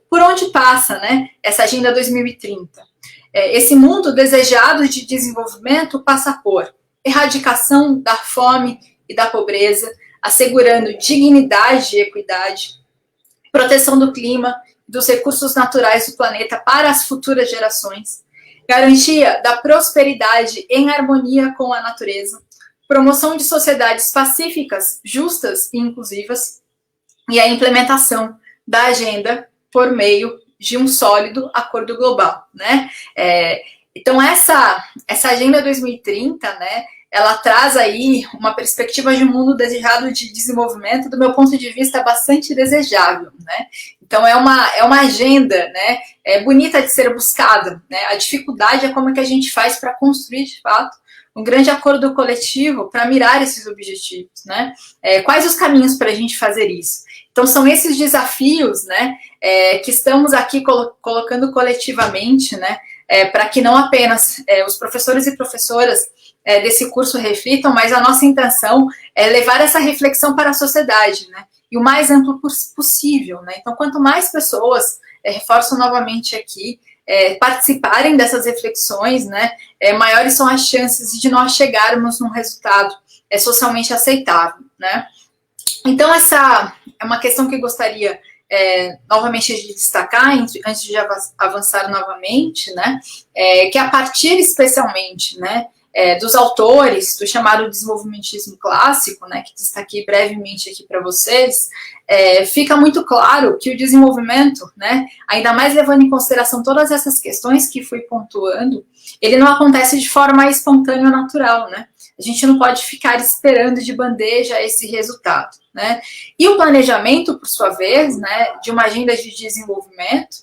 C: por onde passa, né, essa Agenda 2030? Esse mundo desejado de desenvolvimento passa por erradicação da fome e da pobreza, assegurando dignidade e equidade, proteção do clima e dos recursos naturais do planeta para as futuras gerações, garantia da prosperidade em harmonia com a natureza, promoção de sociedades pacíficas, justas e inclusivas, e a implementação da agenda por meio de um sólido acordo global, né? Então, essa Agenda 2030, né, ela traz aí uma perspectiva de um mundo desejado de desenvolvimento, do meu ponto de vista, bastante desejável, né? Então, é uma agenda, né, bonita de ser buscada, né? A dificuldade é como é que a gente faz para construir, de fato, um grande acordo coletivo para mirar esses objetivos, né? Quais os caminhos para a gente fazer isso? Então, são esses desafios, né, que estamos aqui colocando coletivamente, né, para que não apenas os professores e professoras desse curso reflitam, mas a nossa intenção é levar essa reflexão para a sociedade, né, e o mais amplo possível, né? Então, quanto mais pessoas, reforço novamente aqui, participarem dessas reflexões, né, maiores são as chances de nós chegarmos num resultado socialmente aceitável, né? Então, essa é uma questão que eu gostaria novamente de destacar, antes de avançar novamente, né, que a partir especialmente, né, dos autores do chamado desenvolvimentismo clássico, né, que destaquei brevemente aqui para vocês, fica muito claro que o desenvolvimento, né, ainda mais levando em consideração todas essas questões que fui pontuando, ele não acontece de forma espontânea ou natural, né? A gente não pode ficar esperando de bandeja esse resultado, né? E o planejamento, por sua vez, né, de uma agenda de desenvolvimento,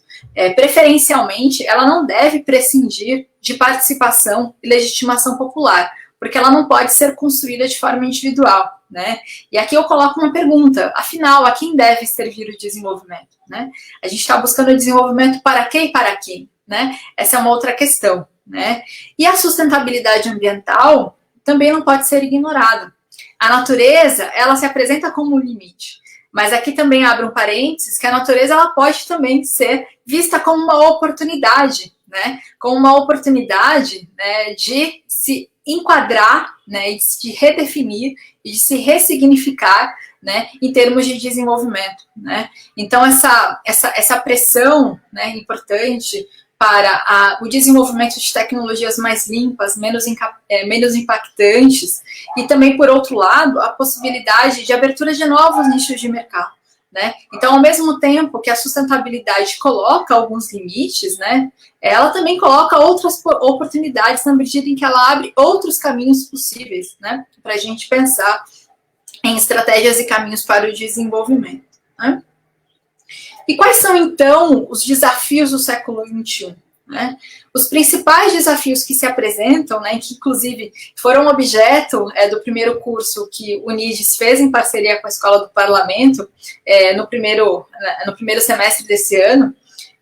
C: preferencialmente, ela não deve prescindir de participação e legitimação popular, porque ela não pode ser construída de forma individual, né? E aqui eu coloco uma pergunta, afinal, a quem deve servir o desenvolvimento, né? A gente está buscando o desenvolvimento para quem e para quem, né? Essa é uma outra questão, né? E a sustentabilidade ambiental também não pode ser ignorada. A natureza, ela se apresenta como um limite, mas aqui também abro um parênteses, que a natureza ela pode também ser vista como uma oportunidade, né? Como uma oportunidade, né, de se enquadrar, né, de se redefinir e de se ressignificar, né, em termos de desenvolvimento, né? Então essa pressão, né, importante para o desenvolvimento de tecnologias mais limpas, menos impactantes, e também, por outro lado, a possibilidade de abertura de novos nichos de mercado, né? Então, ao mesmo tempo que a sustentabilidade coloca alguns limites, né, ela também coloca outras oportunidades na medida em que ela abre outros caminhos possíveis, né, para a gente pensar em estratégias e caminhos para o desenvolvimento, né? E quais são, então, os desafios do século XXI? Né? Os principais desafios que se apresentam, né, que inclusive foram objeto do primeiro curso que o NIDES fez em parceria com a Escola do Parlamento no primeiro semestre desse ano.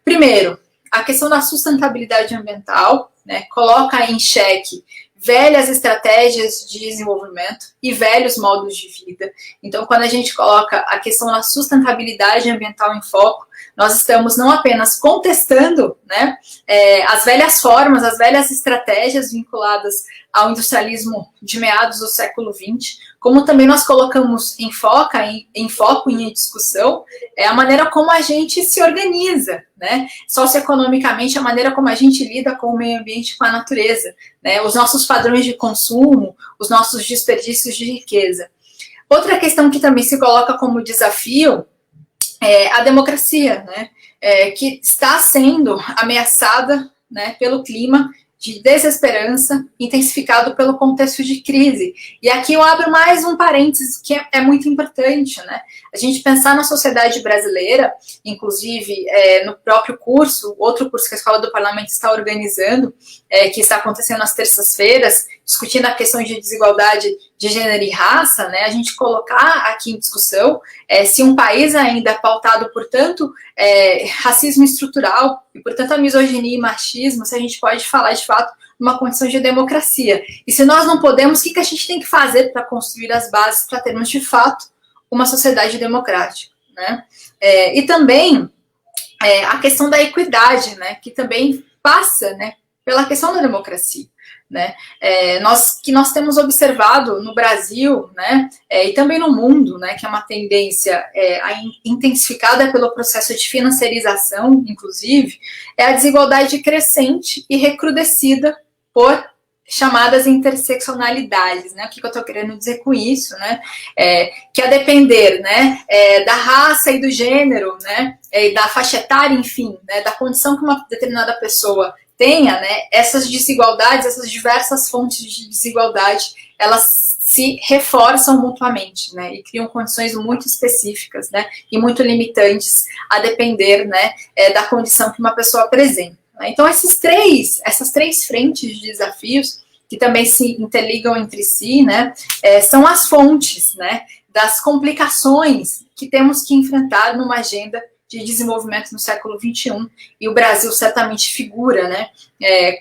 C: Primeiro, a questão da sustentabilidade ambiental, né, coloca em xeque velhas estratégias de desenvolvimento e velhos modos de vida. Então, quando a gente coloca a questão da sustentabilidade ambiental em foco, nós estamos não apenas contestando, né, as velhas formas, as velhas estratégias vinculadas ao industrialismo de meados do século XX, como também nós colocamos em foco em discussão a maneira como a gente se organiza, né, socioeconomicamente, a maneira como a gente lida com o meio ambiente, com a natureza, né, os nossos padrões de consumo, os nossos desperdícios de riqueza. Outra questão que também se coloca como desafio é a democracia, né, que está sendo ameaçada, né, pelo clima de desesperança, intensificado pelo contexto de crise. E aqui eu abro mais um parênteses que é muito importante, né? A gente pensar na sociedade brasileira, inclusive no próprio curso, outro curso que a Escola do Parlamento está organizando, que está acontecendo nas terças-feiras, discutindo a questão de desigualdade de gênero e raça, né? A gente colocar aqui em discussão se um país ainda pautado por tanto racismo estrutural e, portanto, a misoginia e machismo, se a gente pode falar, de fato, uma condição de democracia. E se nós não podemos, o que a gente tem que fazer para construir as bases para termos, de fato, uma sociedade democrática, né? E também a questão da equidade, né, que também passa, né, pela questão da democracia, né? Nós temos observado no Brasil, né, e também no mundo, né, que é uma tendência intensificada pelo processo de financiarização, inclusive, a desigualdade crescente e recrudescida por chamadas interseccionalidades, né? O que eu estou querendo dizer com isso, né? Que a depender, né, da raça e do gênero, né, e da faixa etária, enfim, né, da condição que uma determinada pessoa tenha, né, essas desigualdades, essas diversas fontes de desigualdade, elas se reforçam mutuamente, né, e criam condições muito específicas, né, e muito limitantes a depender, né, da condição que uma pessoa apresenta. Então, essas três frentes de desafios, que também se interligam entre si, né, são as fontes, né, das complicações que temos que enfrentar numa agenda de desenvolvimento no século XXI, e o Brasil certamente figura, né,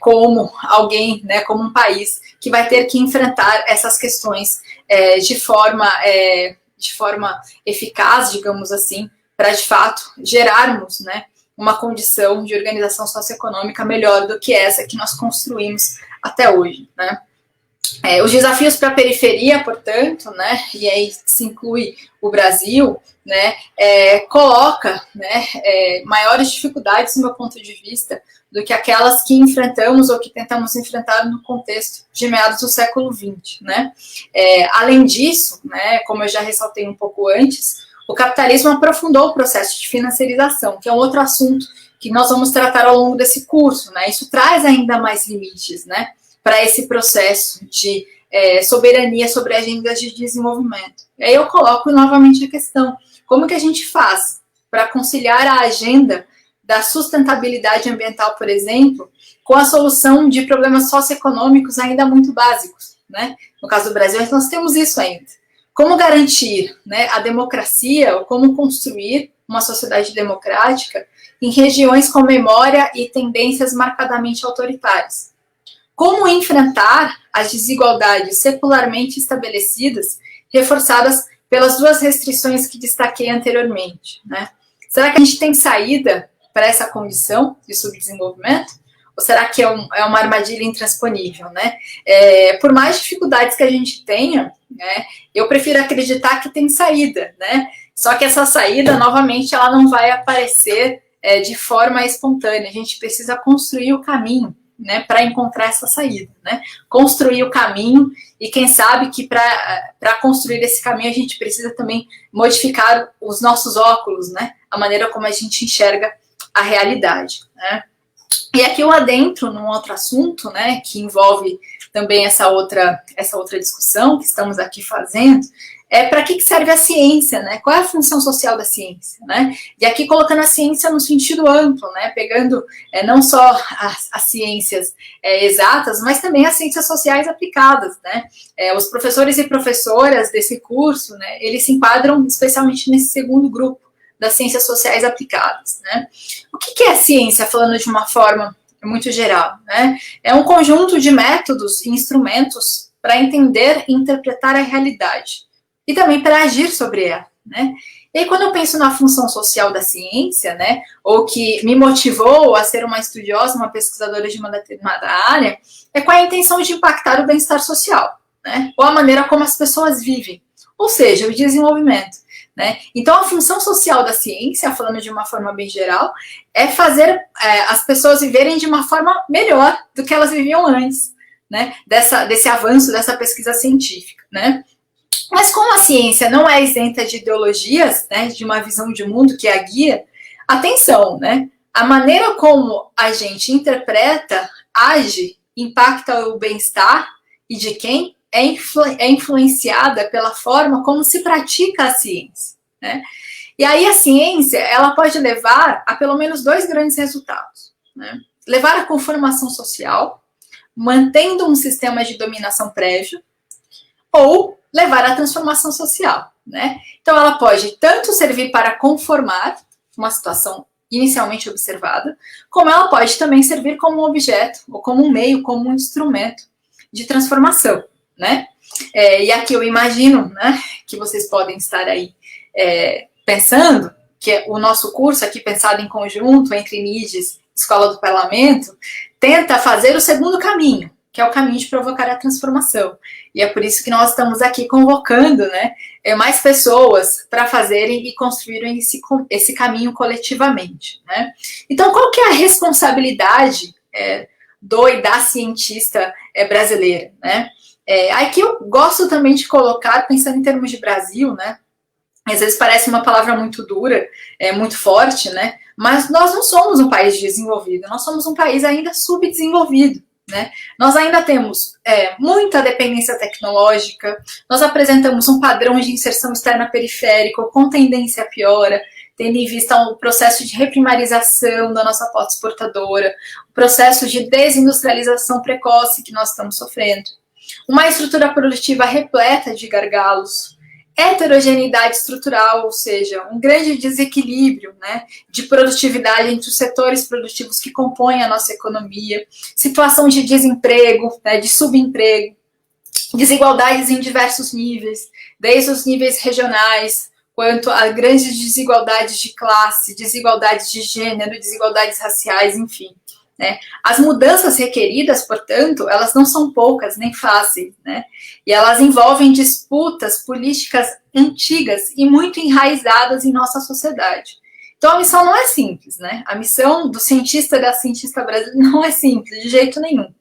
C: como alguém, né, como um país que vai ter que enfrentar essas questões de forma eficaz, digamos assim, para, de fato, gerarmos, né, uma condição de organização socioeconômica melhor do que essa que nós construímos até hoje, né? Os desafios para a periferia, portanto, né, e aí se inclui o Brasil, né, coloca, né, maiores dificuldades, do meu ponto de vista, do que aquelas que enfrentamos ou que tentamos enfrentar no contexto de meados do século XX, né. Além disso, né, como eu já ressaltei um pouco antes, o capitalismo aprofundou o processo de financiarização, que é um outro assunto que nós vamos tratar ao longo desse curso, né. Isso traz ainda mais limites, né, para esse processo de soberania sobre agendas de desenvolvimento. E aí eu coloco novamente a questão, como que a gente faz para conciliar a agenda da sustentabilidade ambiental, por exemplo, com a solução de problemas socioeconômicos ainda muito básicos, né? No caso do Brasil, nós temos isso ainda. Como garantir, né, a democracia, ou como construir uma sociedade democrática em regiões com memória e tendências marcadamente autoritárias? Como enfrentar as desigualdades secularmente estabelecidas, reforçadas pelas duas restrições que destaquei anteriormente, né? Será que a gente tem saída para essa condição de subdesenvolvimento? Ou será que é uma armadilha intransponível, né? Por mais dificuldades que a gente tenha, né, eu prefiro acreditar que tem saída, né? Só que essa saída, novamente, ela não vai aparecer de forma espontânea. A gente precisa construir o caminho, né, para encontrar essa saída, né? Construir o caminho, e quem sabe que para construir esse caminho a gente precisa também modificar os nossos óculos, né? A maneira como a gente enxerga a realidade, né? E aqui eu adentro num outro assunto, né, que envolve também essa outra discussão que estamos aqui fazendo, para que serve a ciência, né? Qual é a função social da ciência, né? E aqui colocando a ciência no sentido amplo, né? Pegando não só as ciências exatas, mas também as ciências sociais aplicadas, né? Os professores e professoras desse curso, né, eles se enquadram especialmente nesse segundo grupo, das ciências sociais aplicadas, né? O que é ciência, falando de uma forma muito geral, né? É um conjunto de métodos e instrumentos para entender e interpretar a realidade, e também para agir sobre ela, né? E aí, quando eu penso na função social da ciência, né, ou que me motivou a ser uma estudiosa, uma pesquisadora de uma determinada área, é com a intenção de impactar o bem-estar social, né, ou a maneira como as pessoas vivem, ou seja, o desenvolvimento, né? Então, a função social da ciência, falando de uma forma bem geral, é fazer as pessoas viverem de uma forma melhor do que elas viviam antes, né, desse avanço, dessa pesquisa científica, né? Mas como a ciência não é isenta de ideologias, né, de uma visão de mundo que a guia, atenção, né? A maneira como a gente interpreta, age, impacta o bem-estar e de quem é influenciada pela forma como se pratica a ciência, né? E aí a ciência, ela pode levar a pelo menos dois grandes resultados, né? Levar à conformação social, mantendo um sistema de dominação prévio, ou levar à transformação social, né? Então, ela pode tanto servir para conformar uma situação inicialmente observada, como ela pode também servir como um objeto, ou como um meio, como um instrumento de transformação, né? E aqui eu imagino, né, que vocês podem estar aí pensando que o nosso curso aqui, pensado em conjunto entre NIDES, Escola do Parlamento, tenta fazer o segundo caminho, que é o caminho de provocar a transformação. E é por isso que nós estamos aqui convocando, né, mais pessoas para fazerem e construírem esse caminho coletivamente, né? Então, qual que é a responsabilidade do e da cientista brasileira, né? Aqui eu gosto também de colocar, pensando em termos de Brasil, né? Às vezes parece uma palavra muito dura, muito forte, né? Mas nós não somos um país desenvolvido, nós somos um país ainda subdesenvolvido, né? Nós ainda temos muita dependência tecnológica, nós apresentamos um padrão de inserção externa periférica com tendência a piora, tendo em vista o processo de reprimarização da nossa pauta exportadora, o processo de desindustrialização precoce que nós estamos sofrendo, uma estrutura produtiva repleta de gargalos, heterogeneidade estrutural, ou seja, um grande desequilíbrio, né, de produtividade entre os setores produtivos que compõem a nossa economia, situação de desemprego, né, de subemprego, desigualdades em diversos níveis, desde os níveis regionais, quanto a grandes desigualdades de classe, desigualdades de gênero, desigualdades raciais, enfim, né? As mudanças requeridas, portanto, elas não são poucas nem fáceis, né? E elas envolvem disputas políticas antigas e muito enraizadas em nossa sociedade. Então, a missão não é simples, né? A missão do cientista e da cientista brasileira não é simples, de jeito nenhum,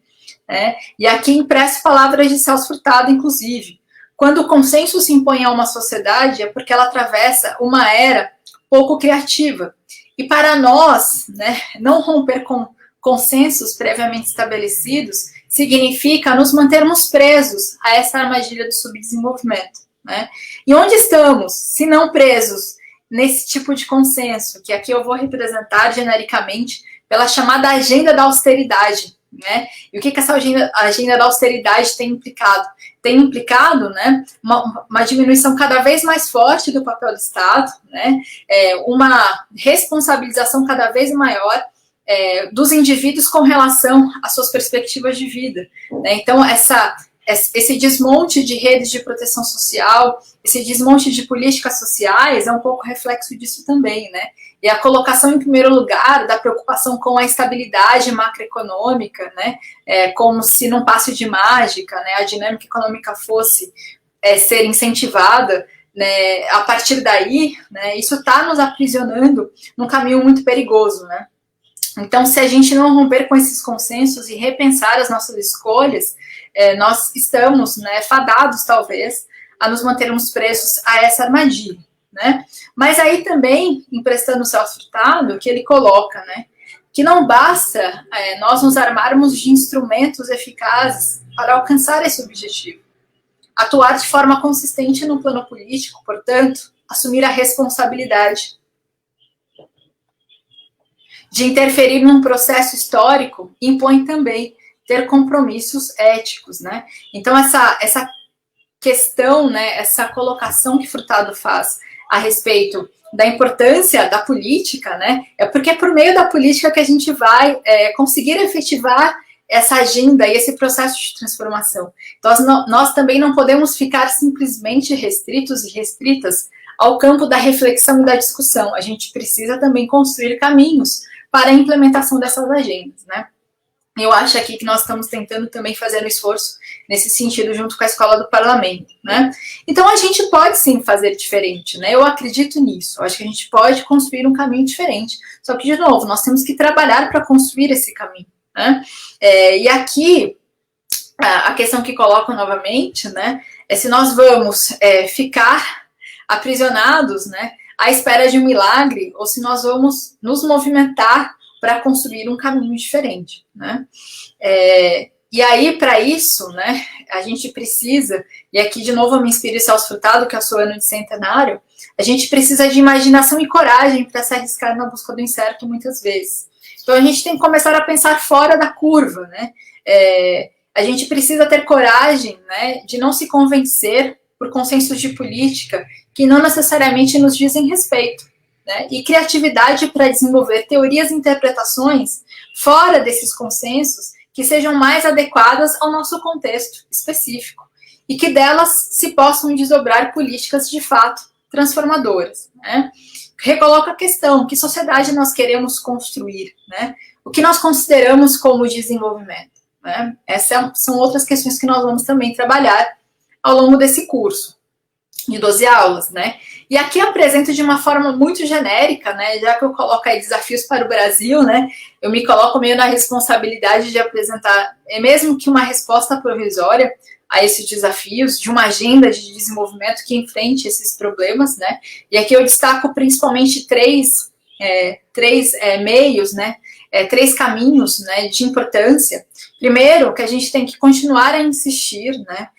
C: né? E aqui impresso palavras de Celso Furtado, inclusive. Quando o consenso se impõe a uma sociedade, é porque ela atravessa uma era pouco criativa. E para nós, né, não romper com consensos previamente estabelecidos significa nos mantermos presos a essa armadilha do subdesenvolvimento, né? E onde estamos, se não presos nesse tipo de consenso, que aqui eu vou representar genericamente pela chamada agenda da austeridade, né? E o que essa agenda da austeridade tem implicado? Tem implicado, né, uma diminuição cada vez mais forte do papel do Estado, né, uma responsabilização cada vez maior dos indivíduos com relação às suas perspectivas de vida, né? Então, esse desmonte de redes de proteção social, esse desmonte de políticas sociais é um pouco reflexo disso também, né? E a colocação em primeiro lugar da preocupação com a estabilidade macroeconômica, né? Como se num passe de mágica, né, a dinâmica econômica fosse ser incentivada, né? A partir daí, né, isso está nos aprisionando num caminho muito perigoso, né? Então, se a gente não romper com esses consensos e repensar as nossas escolhas, nós estamos, né, fadados, talvez, a nos mantermos presos a essa armadilha, né? Mas aí também, emprestando o Celso Furtado, que ele coloca, né, que não basta nós nos armarmos de instrumentos eficazes para alcançar esse objetivo. Atuar de forma consistente no plano político, portanto, assumir a responsabilidade de interferir num processo histórico impõe também ter compromissos éticos, né? Então, essa questão, né, essa colocação que Furtado faz a respeito da importância da política, né, é porque é por meio da política que a gente vai conseguir efetivar essa agenda e esse processo de transformação. Então, nós também não podemos ficar simplesmente restritos e restritas ao campo da reflexão e da discussão. A gente precisa também construir caminhos para a implementação dessas agendas, né? Eu acho aqui que nós estamos tentando também fazer um esforço nesse sentido junto com a Escola do Parlamento, né? Então, a gente pode sim fazer diferente, né? Eu acredito nisso. Eu acho que a gente pode construir um caminho diferente. Só que, de novo, nós temos que trabalhar para construir esse caminho, né? E aqui, a questão que coloco novamente, né? É se nós vamos ficar aprisionados, né, à espera de um milagre, ou se nós vamos nos movimentar para construir um caminho diferente, né? E aí, para isso, né, a gente precisa, e aqui de novo eu me inspiro em Celso Furtado, que é o seu ano de centenário, a gente precisa de imaginação e coragem para se arriscar na busca do incerto muitas vezes. Então a gente tem que começar a pensar fora da curva, né? A gente precisa ter coragem, né, de não se convencer por consensos de política que não necessariamente nos dizem respeito, né? E criatividade para desenvolver teorias e interpretações fora desses consensos que sejam mais adequadas ao nosso contexto específico e que delas se possam desdobrar políticas de fato transformadoras, né? Recoloca a questão: que sociedade nós queremos construir, né? O que nós consideramos como desenvolvimento, né? Essas são outras questões que nós vamos também trabalhar ao longo desse curso de 12 aulas, né? E aqui apresento de uma forma muito genérica, né? Já que eu coloco aí desafios para o Brasil, né? Eu me coloco meio na responsabilidade de apresentar, mesmo que uma resposta provisória a esses desafios, de uma agenda de desenvolvimento que enfrente esses problemas, né? E aqui eu destaco principalmente três meios, né? Três caminhos, né, de importância. Primeiro, que a gente tem que continuar a insistir, né,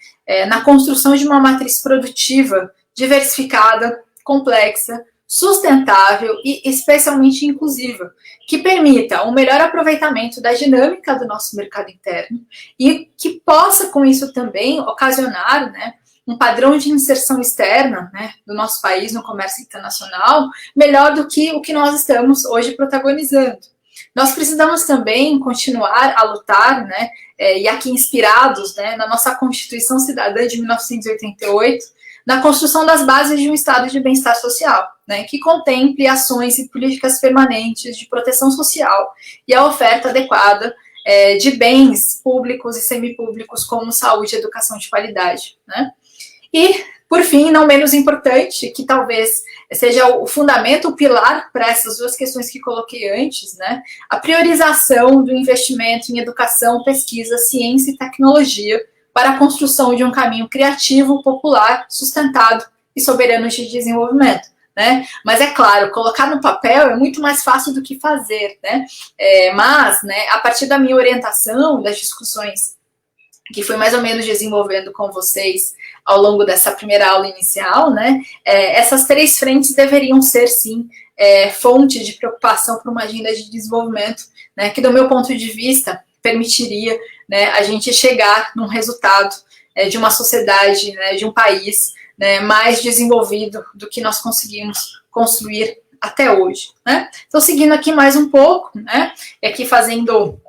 C: na construção de uma matriz produtiva diversificada, complexa, sustentável e especialmente inclusiva, que permita um melhor aproveitamento da dinâmica do nosso mercado interno e que possa, com isso também, ocasionar, né, um padrão de inserção externa, né, do nosso país no comércio internacional melhor do que o que nós estamos hoje protagonizando. Nós precisamos também continuar a lutar, né, e aqui inspirados, né, na nossa Constituição Cidadã de 1988, na construção das bases de um estado de bem-estar social, né, que contemple ações e políticas permanentes de proteção social e a oferta adequada de bens públicos e semipúblicos como saúde e educação de qualidade, né? E, por fim, não menos importante, que talvez seja o fundamento, o pilar para essas duas questões que coloquei antes, né? A priorização do investimento em educação, pesquisa, ciência e tecnologia para a construção de um caminho criativo, popular, sustentado e soberano de desenvolvimento, né? Mas é claro, colocar no papel é muito mais fácil do que fazer, né? Mas, né, a partir da minha orientação, das discussões que fui mais ou menos desenvolvendo com vocês ao longo dessa primeira aula inicial, né, essas 3 frentes deveriam ser, sim, fonte de preocupação para uma agenda de desenvolvimento, né, que, do meu ponto de vista, permitiria, né, a gente chegar num resultado de uma sociedade, né, de um país, né, mais desenvolvido do que nós conseguimos construir até hoje, né. Então, seguindo aqui mais um pouco, né, aqui fazendo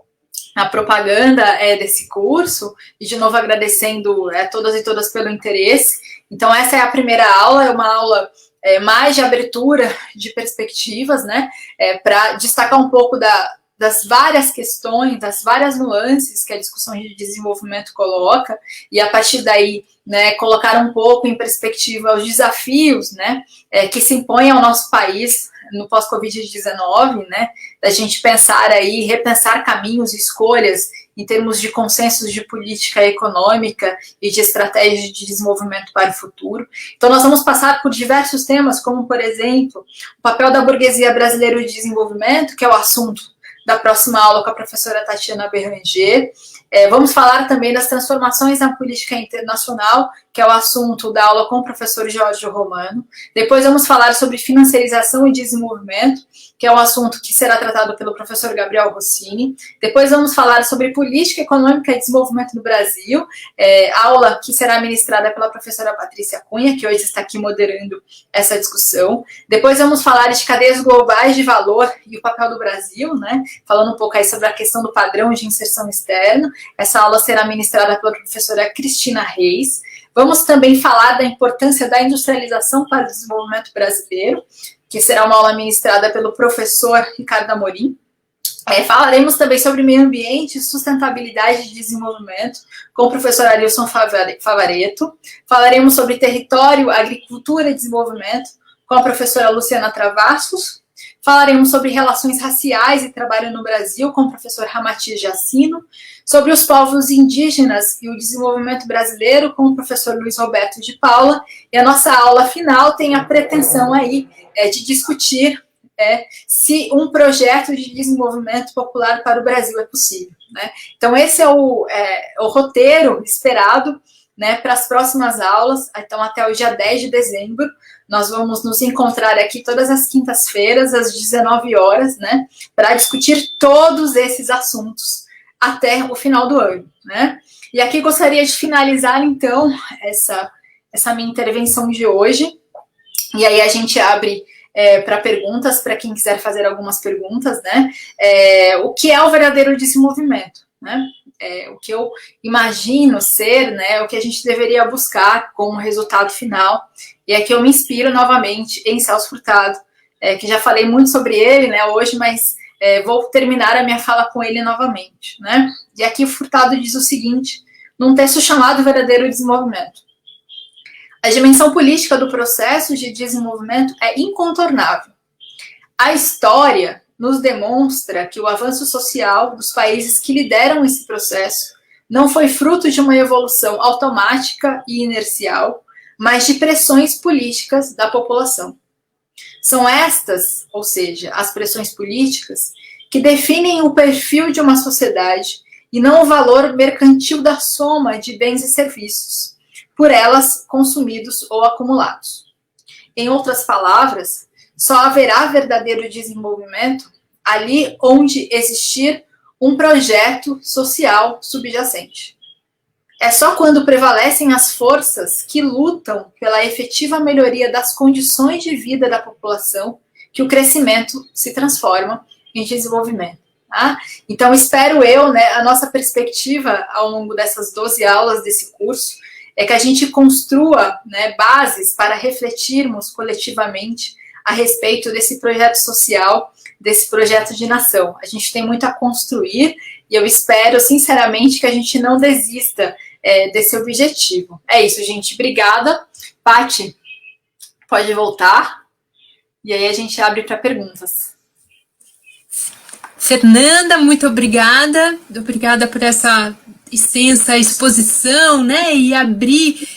C: a propaganda desse curso, e de novo agradecendo todas e todas pelo interesse. Então, essa é a primeira aula, é uma aula mais de abertura de perspectivas, né, para destacar um pouco das várias questões, das várias nuances que a discussão de desenvolvimento coloca, e a partir daí, né, colocar um pouco em perspectiva os desafios, né, que se impõem ao nosso país no pós-Covid-19, né, da gente pensar aí, repensar caminhos e escolhas em termos de consensos de política econômica e de estratégia de desenvolvimento para o futuro. Então, nós vamos passar por diversos temas, como, por exemplo, o papel da burguesia brasileira de desenvolvimento, que é o assunto da próxima aula com a professora Tatiana Beranger. Vamos falar também das transformações na política internacional, que é o assunto da aula com o professor Jorge Romano. Depois vamos falar sobre financiarização e desenvolvimento, que é um assunto que será tratado pelo professor Gabriel Rossini. Depois vamos falar sobre política econômica e desenvolvimento no Brasil, aula que será ministrada pela professora Patrícia Cunha, que hoje está aqui moderando essa discussão. Depois vamos falar de cadeias globais de valor e o papel do Brasil, né? Falando um pouco aí sobre a questão do padrão de inserção externa. Essa aula será ministrada pela professora Cristina Reis. Vamos também falar da importância da industrialização para o desenvolvimento brasileiro, que será uma aula ministrada pelo professor Ricardo Amorim. Falaremos também sobre meio ambiente, sustentabilidade e desenvolvimento, com o professor Arilson Favaretto. Falaremos sobre território, agricultura e desenvolvimento, com a professora Luciana Travassos. Falaremos sobre relações raciais e trabalho no Brasil, com o professor Ramati Jacino. Sobre os povos indígenas e o desenvolvimento brasileiro, com o professor Luiz Roberto de Paula. E a nossa aula final tem a pretensão aí de discutir se um projeto de desenvolvimento popular para o Brasil é possível, né? Então, esse é o roteiro esperado, né, para as próximas aulas. Então, até o dia 10 de dezembro, nós vamos nos encontrar aqui todas as quintas-feiras, às 19 horas, né, para discutir todos esses assuntos até o final do ano, né? E aqui gostaria de finalizar, então, essa minha intervenção de hoje, e aí a gente abre para perguntas, para quem quiser fazer algumas perguntas, né? O que é o verdadeiro desenvolvimento, né? O que eu imagino ser, né? O que a gente deveria buscar como resultado final. E aqui eu me inspiro novamente em Celso Furtado, que já falei muito sobre ele, né, hoje, mas vou terminar a minha fala com ele novamente, né? E aqui o Furtado diz o seguinte, num texto chamado Verdadeiro Desenvolvimento: a dimensão política do processo de desenvolvimento é incontornável. A história nos demonstra que o avanço social dos países que lideram esse processo não foi fruto de uma evolução automática e inercial, mas de pressões políticas da população. São estas, ou seja, as pressões políticas, que definem o perfil de uma sociedade e não o valor mercantil da soma de bens e serviços, por elas consumidos ou acumulados. Em outras palavras, só haverá verdadeiro desenvolvimento ali onde existir um projeto social subjacente. É só quando prevalecem as forças que lutam pela efetiva melhoria das condições de vida da população que o crescimento se transforma em desenvolvimento. Tá? Então, espero eu, né, a nossa perspectiva ao longo dessas 12 aulas desse curso é que a gente construa, né, bases para refletirmos coletivamente a respeito desse projeto social, desse projeto de nação. A gente tem muito a construir e eu espero, sinceramente, que a gente não desista desse objetivo. É isso, gente. Obrigada. Paty, pode voltar. E aí a gente abre para perguntas.
B: Fernanda, muito obrigada. Obrigada por essa extensa exposição, né? E abrir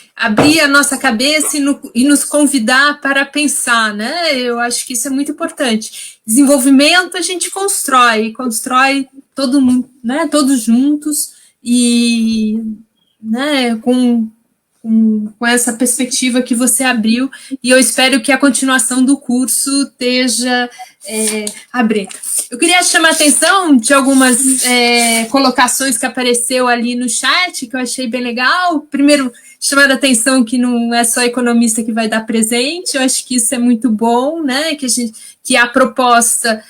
B: a nossa cabeça e nos convidar para pensar, né? Eu acho que isso é muito importante. Desenvolvimento a gente constrói todo mundo, né? Todos juntos e, né? Com essa perspectiva que você abriu, e eu espero que a continuação do curso esteja abrindo. Eu queria chamar a atenção de algumas colocações que apareceu ali no chat, que eu achei bem legal. Primeiro, chamar a atenção que não é só economista que vai dar presente, eu acho que isso é muito bom, né? Que a proposta,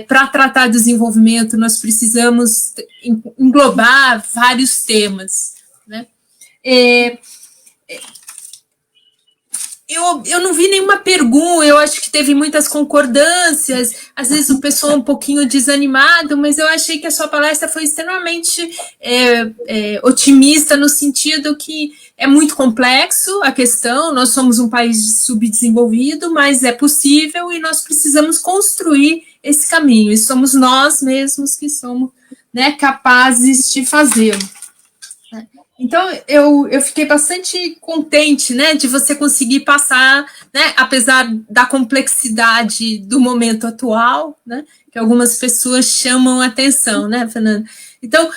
B: para tratar do desenvolvimento, nós precisamos englobar vários temas, né? Eu não vi nenhuma pergunta, eu acho que teve muitas concordâncias, às vezes o pessoal um pouquinho desanimado, mas eu achei que a sua palestra foi extremamente otimista, no sentido que é muito complexo a questão, nós somos um país subdesenvolvido, mas é possível e nós precisamos construir esse caminho, e somos nós mesmos que somos, né, capazes de fazê-lo. Então, eu fiquei bastante contente, né, de você conseguir passar, né, apesar da complexidade do momento atual, né, que algumas pessoas chamam a atenção, né, Fernanda? Então,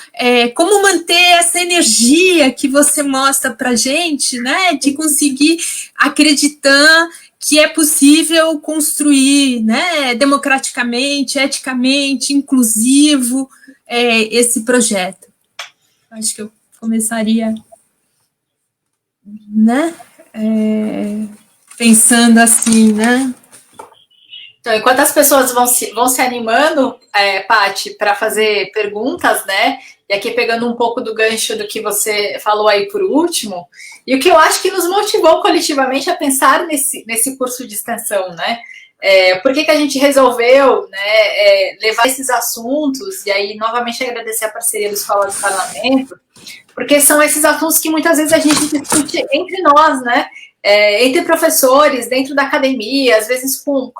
B: como manter essa energia que você mostra para a gente, né, de conseguir acreditar que é possível construir, né, democraticamente, eticamente, inclusivo, esse projeto. Acho que eu começaria, né, pensando assim, né?
C: Então, enquanto as pessoas vão se animando, Paty, para fazer perguntas, né, e aqui pegando um pouco do gancho do que você falou aí por último, e o que eu acho que nos motivou coletivamente a pensar nesse curso de extensão, né? Por que a gente resolveu, né, levar esses assuntos, e aí novamente agradecer a parceria do Escola do Parlamento, porque são esses assuntos que muitas vezes a gente discute entre nós, né? Entre professores, dentro da academia, às vezes com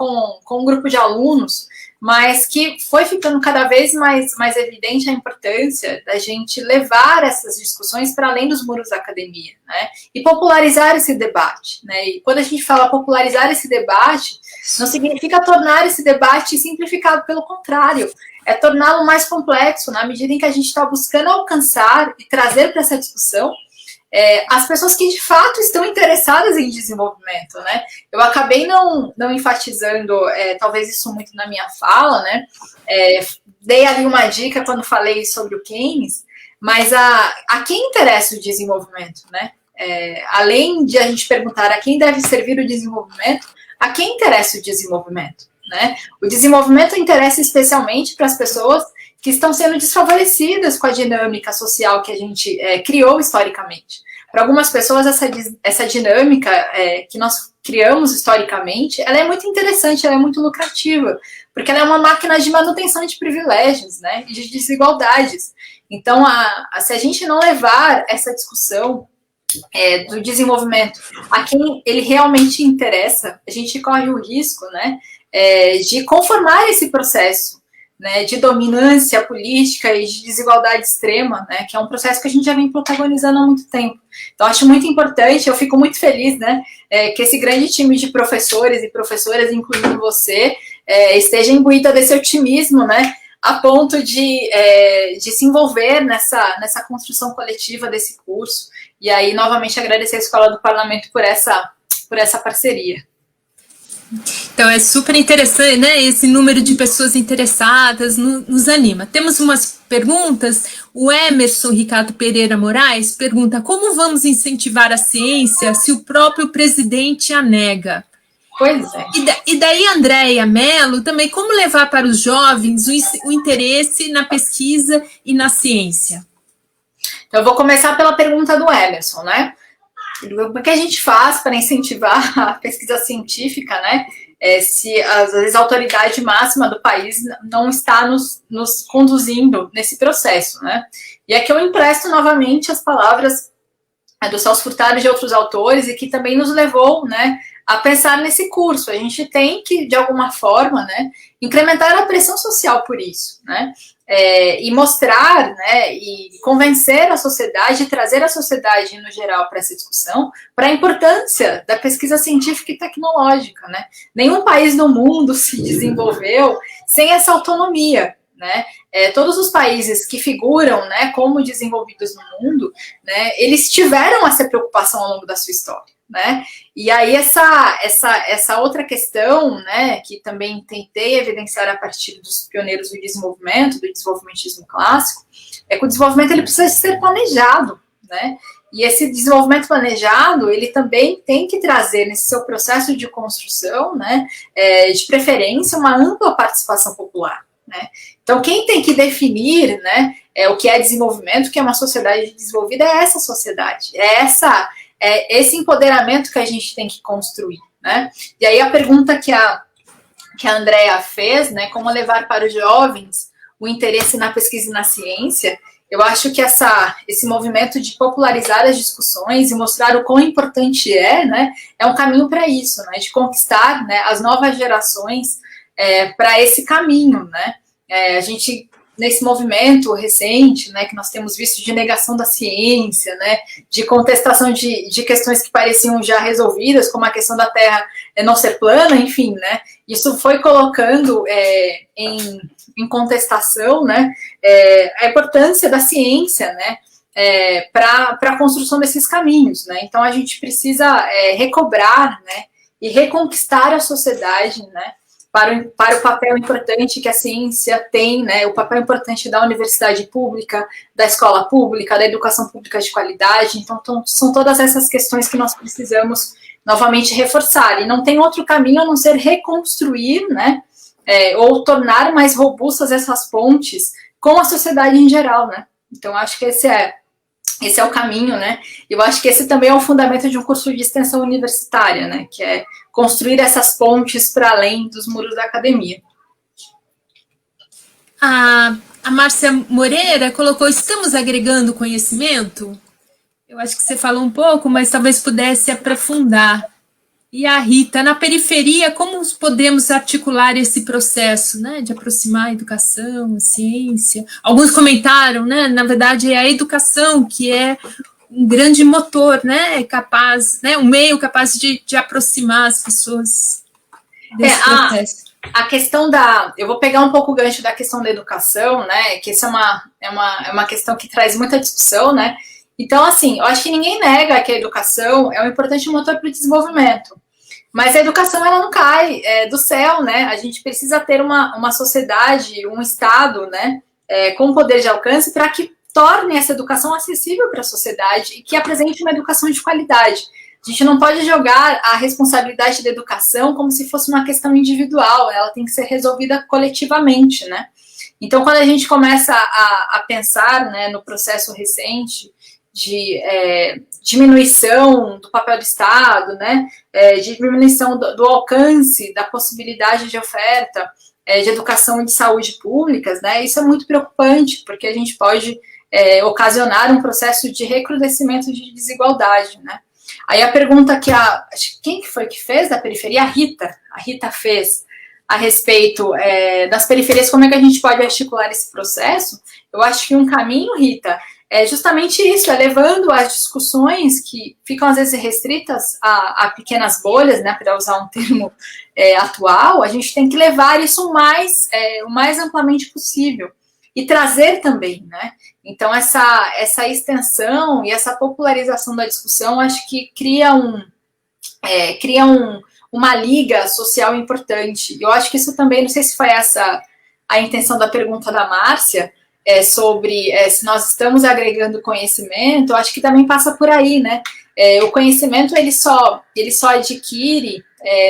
C: um grupo de alunos, mas que foi ficando cada vez mais evidente a importância da gente levar essas discussões para além dos muros da academia, né? E popularizar esse debate, né? E quando a gente fala popularizar esse debate, não significa tornar esse debate simplificado, pelo contrário, é torná-lo mais complexo, na medida em que a gente está buscando alcançar e trazer para essa discussão as pessoas que de fato estão interessadas em desenvolvimento, né? Eu acabei não enfatizando, talvez isso muito na minha fala, né? Dei ali uma dica quando falei sobre o Keynes, mas a quem interessa o desenvolvimento, né? Além de a gente perguntar a quem deve servir o desenvolvimento, a quem interessa o desenvolvimento, né? O desenvolvimento interessa especialmente para as pessoas que estão sendo desfavorecidas com a dinâmica social que a gente criou historicamente. Para algumas pessoas, essa dinâmica que nós criamos historicamente, ela é muito interessante, ela é muito lucrativa, porque ela é uma máquina de manutenção de privilégios, né, e de desigualdades. Então, se a gente não levar essa discussão do desenvolvimento a quem ele realmente interessa, a gente corre o risco, né, de conformar esse processo, né, de dominância política e de desigualdade extrema, né, que é um processo que a gente já vem protagonizando há muito tempo. Então, acho muito importante, eu fico muito feliz, né, que esse grande time de professores e professoras, incluindo você, esteja imbuída desse otimismo, né, a ponto de se envolver nessa construção coletiva desse curso. E aí, novamente, agradecer a Escola do Parlamento por essa parceria.
B: Então, é super interessante, né? Esse número de pessoas interessadas nos anima. Temos umas perguntas. O Emerson Ricardo Pereira Moraes pergunta: como vamos incentivar a ciência se o próprio presidente a nega?
C: Pois é.
B: E daí, Andréia Mello, também, como levar para os jovens o interesse na pesquisa e na ciência?
C: Então, eu vou começar pela pergunta do Emerson, né? como é que a gente faz para incentivar a pesquisa científica, né? Se às vezes a autoridade máxima do país não está nos conduzindo nesse processo, né? E aqui eu empresto novamente as palavras do Celso Furtado e de outros autores, e que também nos levou, né, a pensar nesse curso. A gente tem que, de alguma forma, né, incrementar a pressão social por isso, né? E mostrar, né, e convencer a sociedade, trazer a sociedade no geral para essa discussão, para a importância da pesquisa científica e tecnológica, né? Nenhum país do mundo se desenvolveu sem essa autonomia, né? Todos os países que figuram, né, como desenvolvidos no mundo, né, eles tiveram essa preocupação ao longo da sua história, né? E aí essa outra questão, né, que também tentei evidenciar a partir dos pioneiros do desenvolvimento, do desenvolvimentismo clássico, é que o desenvolvimento ele precisa ser planejado, né? E esse desenvolvimento planejado, ele também tem que trazer nesse seu processo de construção, né, de preferência, uma ampla participação popular, né? Então, quem tem que definir, né, o que é desenvolvimento, o que é uma sociedade desenvolvida, é essa sociedade, é esse empoderamento que a gente tem que construir, né? E aí a pergunta que a Andrea fez, né, como levar para os jovens o interesse na pesquisa e na ciência, eu acho que esse movimento de popularizar as discussões e mostrar o quão importante né, é um caminho para isso, né, de conquistar, né, as novas gerações para esse caminho, né? A gente, nesse movimento recente, né, que nós temos visto de negação da ciência, né, de contestação de questões que pareciam já resolvidas, como a questão da Terra não ser plana, enfim, né, isso foi colocando em contestação, né, a importância da ciência, né, para a construção desses caminhos, né. Então a gente precisa recobrar, né, e reconquistar a sociedade, né, para o papel importante que a ciência tem, né, o papel importante da universidade pública, da escola pública, da educação pública de qualidade. Então, são todas essas questões que nós precisamos novamente reforçar. E não tem outro caminho a não ser reconstruir, né, ou tornar mais robustas essas pontes com a sociedade em geral, né. Então, acho que esse é o caminho, né? Eu acho que esse também é o fundamento de um curso de extensão universitária, né? Que é construir essas pontes para além dos muros da academia.
B: A Márcia Moreira colocou: estamos agregando conhecimento? Eu acho que você falou um pouco, mas talvez pudesse aprofundar. E a Rita, na periferia, como podemos articular esse processo, né, de aproximar a educação, a ciência? Alguns comentaram, né, na verdade é a educação que é um grande motor, né, capaz, né, um meio capaz de aproximar as pessoas desse processo.
C: A questão eu vou pegar um pouco o gancho da questão da educação, né, que essa é uma questão que traz muita discussão, né. Então, assim, eu acho que ninguém nega que a educação é um importante motor para o desenvolvimento. Mas a educação, ela não cai do céu, né? A gente precisa ter uma sociedade, um Estado, né, com poder de alcance para que torne essa educação acessível para a sociedade e que apresente uma educação de qualidade. A gente não pode jogar a responsabilidade da educação como se fosse uma questão individual, ela tem que ser resolvida coletivamente, né? Então, quando a gente começa a pensar, né, no processo recente de diminuição do papel do Estado, né, de diminuição do alcance, da possibilidade de oferta de educação e de saúde públicas, né, isso é muito preocupante, porque a gente pode ocasionar um processo de recrudescimento de desigualdade, né. Aí a pergunta quem foi que fez da periferia? A Rita fez a respeito das periferias, como é que a gente pode articular esse processo? Eu acho que um caminho, Rita, é justamente isso, levando as discussões que ficam às vezes restritas a pequenas bolhas, né, para usar um termo atual, a gente tem que levar isso o mais amplamente possível e trazer também, né? Então essa extensão e essa popularização da discussão, acho que cria uma liga social importante. Eu acho que isso também, não sei se foi essa a intenção da pergunta da Márcia, sobre se nós estamos agregando conhecimento, acho que também passa por aí, né? O conhecimento, ele só adquire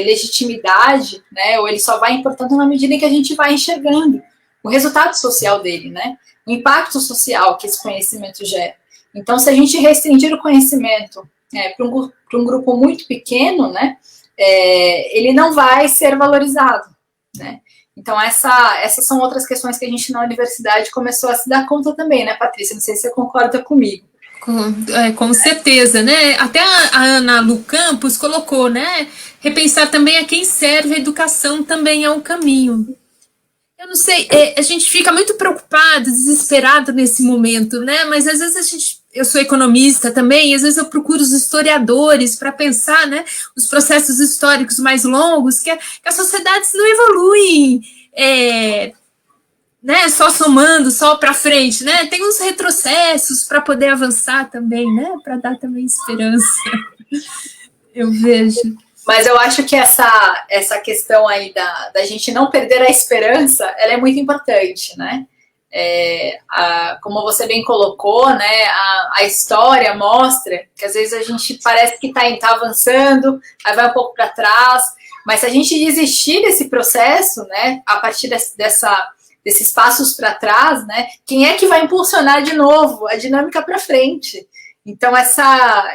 C: legitimidade, né? Ou ele só vai importando na medida em que a gente vai enxergando o resultado social dele, né? O impacto social que esse conhecimento gera. Então, se a gente restringir o conhecimento para um grupo muito pequeno, né, ele não vai ser valorizado, né? Então, essas são outras questões que a gente na universidade começou a se dar conta também, né, Patrícia? Não sei se você concorda comigo.
B: Com certeza, né? Até a Ana Lu Campos colocou, né? Repensar também a quem serve a educação também é um caminho. Eu não sei, a gente fica muito preocupado, desesperado nesse momento, né? Mas às vezes eu sou economista também, e às vezes eu procuro os historiadores para pensar, né? Os processos históricos mais longos, que as sociedades não evoluem, né? Só somando, só para frente, né? Tem uns retrocessos para poder avançar também, né? Para dar também esperança. Eu vejo.
C: Mas eu acho que essa questão aí da gente não perder a esperança, ela é muito importante, né? Como você bem colocou, né? A história mostra que às vezes a gente parece que tá avançando, aí vai um pouco para trás, mas se a gente desistir desse processo, né? A partir desses passos para trás, né? Quem é que vai impulsionar de novo a dinâmica para frente? Então,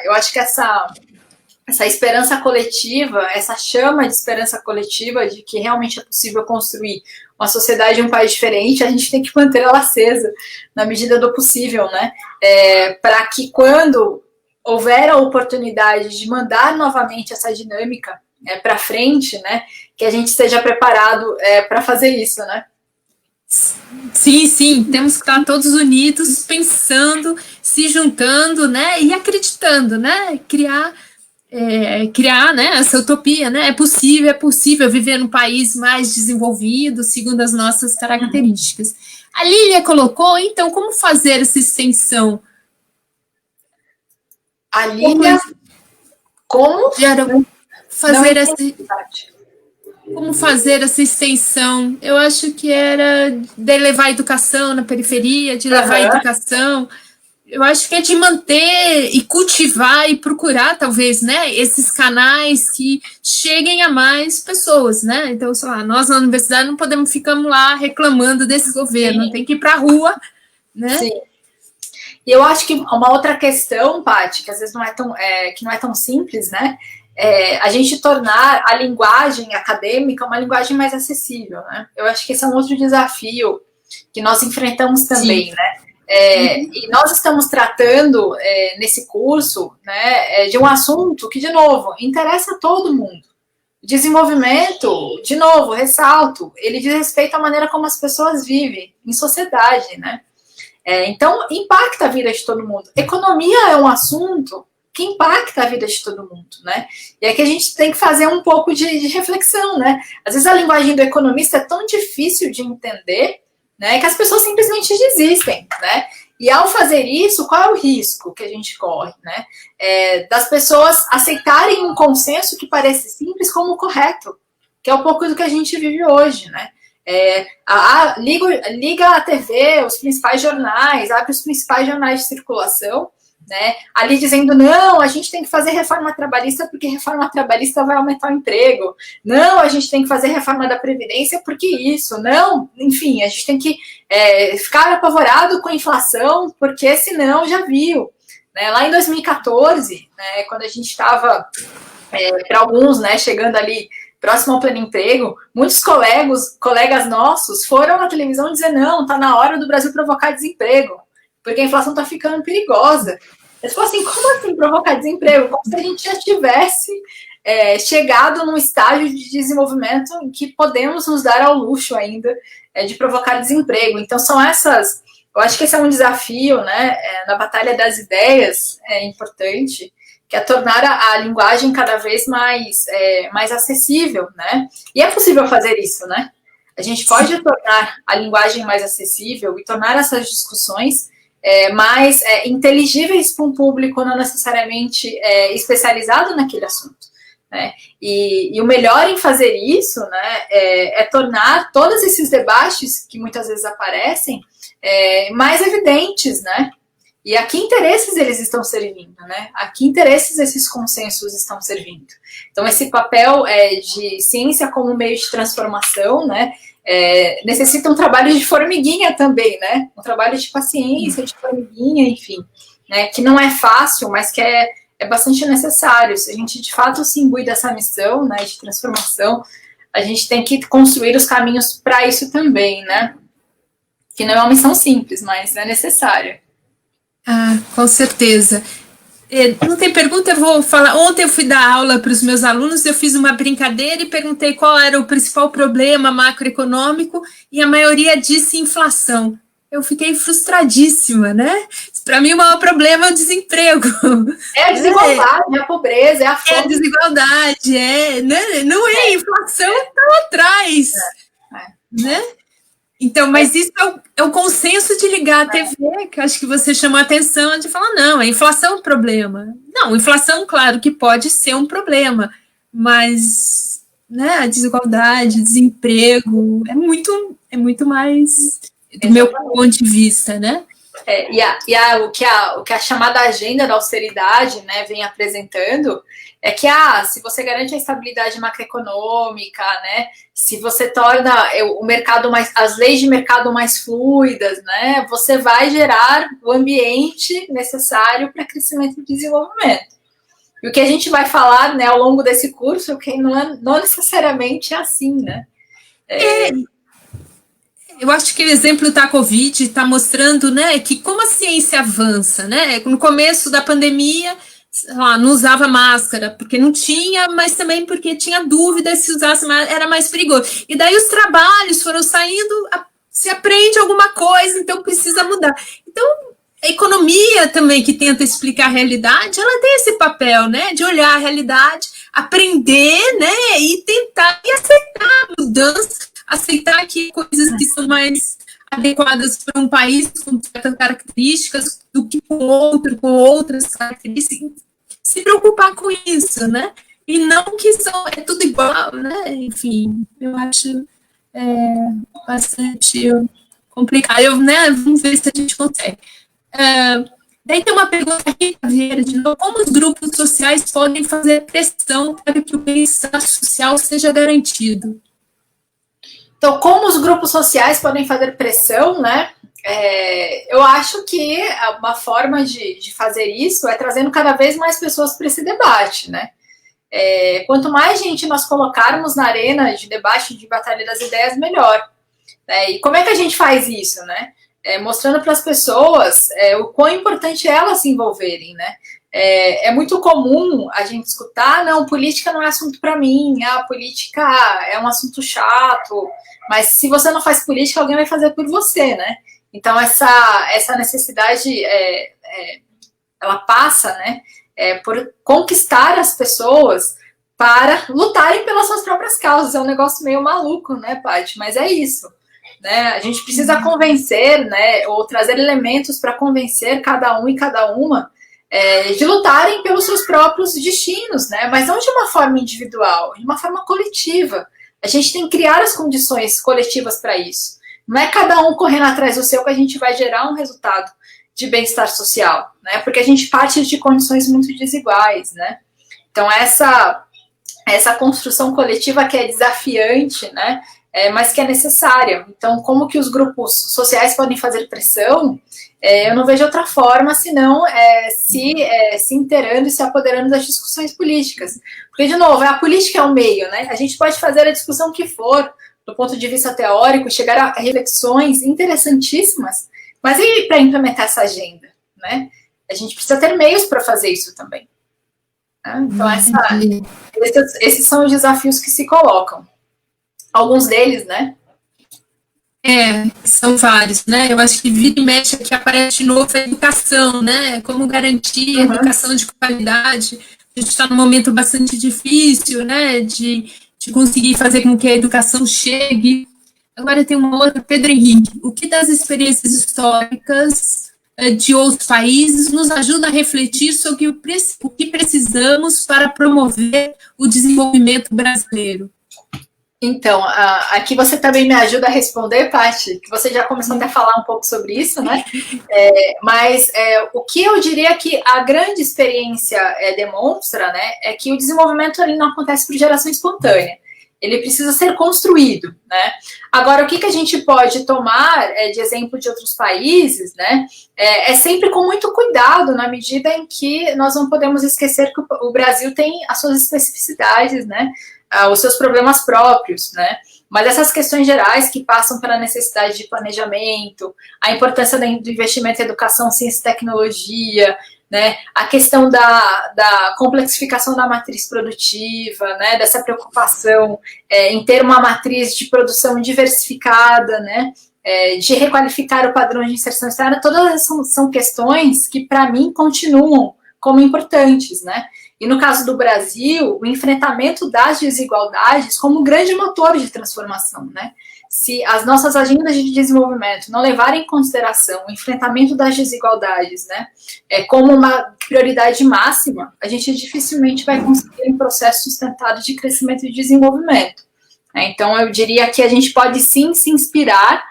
C: eu acho que essa esperança coletiva, essa chama de esperança coletiva de que realmente é possível construir uma sociedade e um país diferente, a gente tem que manter ela acesa na medida do possível, né? Para que quando houver a oportunidade de mandar novamente essa dinâmica para frente, né? Que a gente esteja preparado para fazer isso, né?
B: Sim, temos que estar todos unidos, pensando, se juntando, né? E acreditando, né? Criar, né, essa utopia, né? É possível viver num país mais desenvolvido, segundo as nossas características. A Lília colocou, então, como fazer essa extensão?
C: A Lília, como
B: fazer essa extensão? Eu acho que era de levar a educação na periferia, de levar a educação. Eu acho que é de manter e cultivar e procurar, talvez, né, esses canais que cheguem a mais pessoas, né? Então, sei lá, nós na universidade não podemos ficar lá reclamando desse governo, Sim. Tem que ir para a rua, né?
C: Sim. E eu acho que uma outra questão, Paty, que às vezes não é tão simples, né? A gente tornar a linguagem acadêmica uma linguagem mais acessível, né? Eu acho que esse é um outro desafio que nós enfrentamos também, Sim. né? E nós estamos tratando nesse curso, né, de um assunto que, de novo, interessa a todo mundo. Desenvolvimento, de novo, ressalto, ele diz respeito à maneira como as pessoas vivem em sociedade, né? Então, impacta a vida de todo mundo. Economia é um assunto que impacta a vida de todo mundo, né? E aqui a gente tem que fazer um pouco de reflexão, né? Às vezes a linguagem do economista é tão difícil de entender, né, que as pessoas simplesmente desistem, né? E ao fazer isso, qual é o risco que a gente corre, né? Das pessoas aceitarem um consenso que parece simples como correto, que é um pouco do que a gente vive hoje, né? Liga a TV, os principais jornais, abre os principais jornais de circulação, né, ali dizendo, não, a gente tem que fazer reforma trabalhista porque reforma trabalhista vai aumentar o emprego, não, a gente tem que fazer reforma da Previdência porque isso, não, enfim, a gente tem que ficar apavorado com a inflação porque senão já viu, né, lá em 2014, né, quando a gente estava, para alguns, né, chegando ali próximo ao pleno emprego, muitos colegas nossos foram na televisão dizer, não, está na hora do Brasil provocar desemprego, porque a inflação está ficando perigosa. Eles falam assim, como assim provocar desemprego? Como se a gente já tivesse chegado num estágio de desenvolvimento em que podemos nos dar ao luxo ainda de provocar desemprego. Então, são essas... Eu acho que esse é um desafio, né, na batalha das ideias, importante, que é tornar a linguagem cada vez mais acessível, né? E é possível fazer isso, né? A gente pode tornar a linguagem mais acessível e tornar essas discussões mais inteligíveis para um público não necessariamente especializado naquele assunto, né? E o melhor em fazer isso, né, é tornar todos esses debates que muitas vezes aparecem mais evidentes, né? E a que interesses eles estão servindo, né? A que interesses esses consensos estão servindo. Então, esse papel de ciência como meio de transformação, né, necessita um trabalho de formiguinha também, né? Um trabalho de paciência, de formiguinha, enfim, né? Que não é fácil, mas que é é bastante necessário. Se a gente, de fato, se imbui dessa missão, né, de transformação, a gente tem que construir os caminhos para isso também, né? Que não é uma missão simples, mas é necessária.
B: Ah, com certeza. Não tem pergunta, eu vou falar. Ontem eu fui dar aula para os meus alunos, eu fiz uma brincadeira e perguntei qual era o principal problema macroeconômico, e a maioria disse inflação. Eu fiquei frustradíssima, né? Para mim, o maior problema é o desemprego.
C: É a desigualdade, é a pobreza, é a fome.
B: É a desigualdade, né? Não é a inflação, está lá atrás. Né? Então, mas isso é o consenso de ligar a TV, que acho que você chamou a atenção de falar, não, a inflação é um problema. Não, inflação, claro que pode ser um problema, mas, né, a desigualdade, desemprego, é muito mais do meu ponto de vista, né?
C: O que a chamada agenda da austeridade, né, vem apresentando é que se você garante a estabilidade macroeconômica, né, se você torna o mercado as leis de mercado mais fluidas, né, você vai gerar o ambiente necessário para crescimento e desenvolvimento. E o que a gente vai falar, né, ao longo desse curso, que não necessariamente é assim, né?
B: Eu acho que o exemplo da Covid está mostrando, né, que como a ciência avança, né? No começo da pandemia, não usava máscara, porque não tinha, mas também porque tinha dúvida se usasse era mais perigoso. E daí os trabalhos foram saindo, se aprende alguma coisa, então precisa mudar. Então, a economia também, que tenta explicar a realidade, ela tem esse papel, né, de olhar a realidade, aprender, né, e tentar e aceitar a mudança, aceitar que coisas que são mais adequadas para um país com certas características do que com outro, com outras características, se preocupar com isso, né? E não que é tudo igual, né? Enfim, eu acho bastante complicado, né? Vamos ver se a gente consegue. Daí tem uma pergunta aqui, Vieira, de novo: como os grupos sociais podem fazer pressão para que o bem-estar social seja garantido?
C: Então, como os grupos sociais podem fazer pressão, né? Eu acho que uma forma de fazer isso é trazendo cada vez mais pessoas para esse debate, né? Quanto mais gente nós colocarmos na arena de debate, de batalha das ideias, melhor. Né? E como é que a gente faz isso, né? Mostrando para as pessoas o quão importante é elas se envolverem, né? É muito comum a gente escutar, não, política não é assunto para mim, política é um assunto chato, mas se você não faz política, alguém vai fazer por você, né? Então, essa necessidade, ela passa, né, por conquistar as pessoas para lutarem pelas suas próprias causas. É um negócio meio maluco, né, Paty? Mas é isso. Né? A gente precisa convencer, né, ou trazer elementos para convencer cada um e cada uma de lutarem pelos seus próprios destinos, né? Mas não de uma forma individual, de uma forma coletiva. A gente tem que criar as condições coletivas para isso. Não é cada um correndo atrás do seu que a gente vai gerar um resultado de bem-estar social, né? Porque a gente parte de condições muito desiguais, né? Então, essa construção coletiva que é desafiante, né? Mas que é necessária. Então, como que os grupos sociais podem fazer pressão? Eu não vejo outra forma senão se inteirando e se apoderando das discussões políticas. Porque, de novo, a política é um meio, né? A gente pode fazer a discussão que for, do ponto de vista teórico, chegar a reflexões interessantíssimas, mas e para implementar essa agenda, né? A gente precisa ter meios para fazer isso também. Né? Então, esses são os desafios que se colocam. Alguns deles, né?
B: São vários, né? Eu acho que vira e mexe aqui aparece de novo a educação, né? Como garantir a educação de qualidade. A gente está num momento bastante difícil, né? De conseguir fazer com que a educação chegue. Agora tem uma outra, Pedro Henrique. O que das experiências históricas de outros países nos ajuda a refletir sobre o que precisamos para promover o desenvolvimento brasileiro?
C: Então, aqui você também me ajuda a responder, Paty, que você já começou até a falar um pouco sobre isso, né? Mas o que eu diria que a grande experiência demonstra, né, é que o desenvolvimento ele não acontece por geração espontânea. ele precisa ser construído, né? Agora, o que a gente pode tomar de exemplo de outros países, né? É sempre com muito cuidado, na medida em que nós não podemos esquecer que o Brasil tem as suas especificidades, né? Os seus problemas próprios, né? Mas essas questões gerais que passam pela necessidade de planejamento, a importância do investimento em educação, ciência e tecnologia, né, a questão da complexificação da matriz produtiva, né, dessa preocupação em ter uma matriz de produção diversificada, né, de requalificar o padrão de inserção externa, todas essas são questões que, para mim, continuam como importantes, né? E no caso do Brasil, o enfrentamento das desigualdades como um grande motor de transformação, né? Se as nossas agendas de desenvolvimento não levarem em consideração o enfrentamento das desigualdades, né, como uma prioridade máxima, a gente dificilmente vai conseguir um processo sustentado de crescimento e desenvolvimento. Então, eu diria que a gente pode sim se inspirar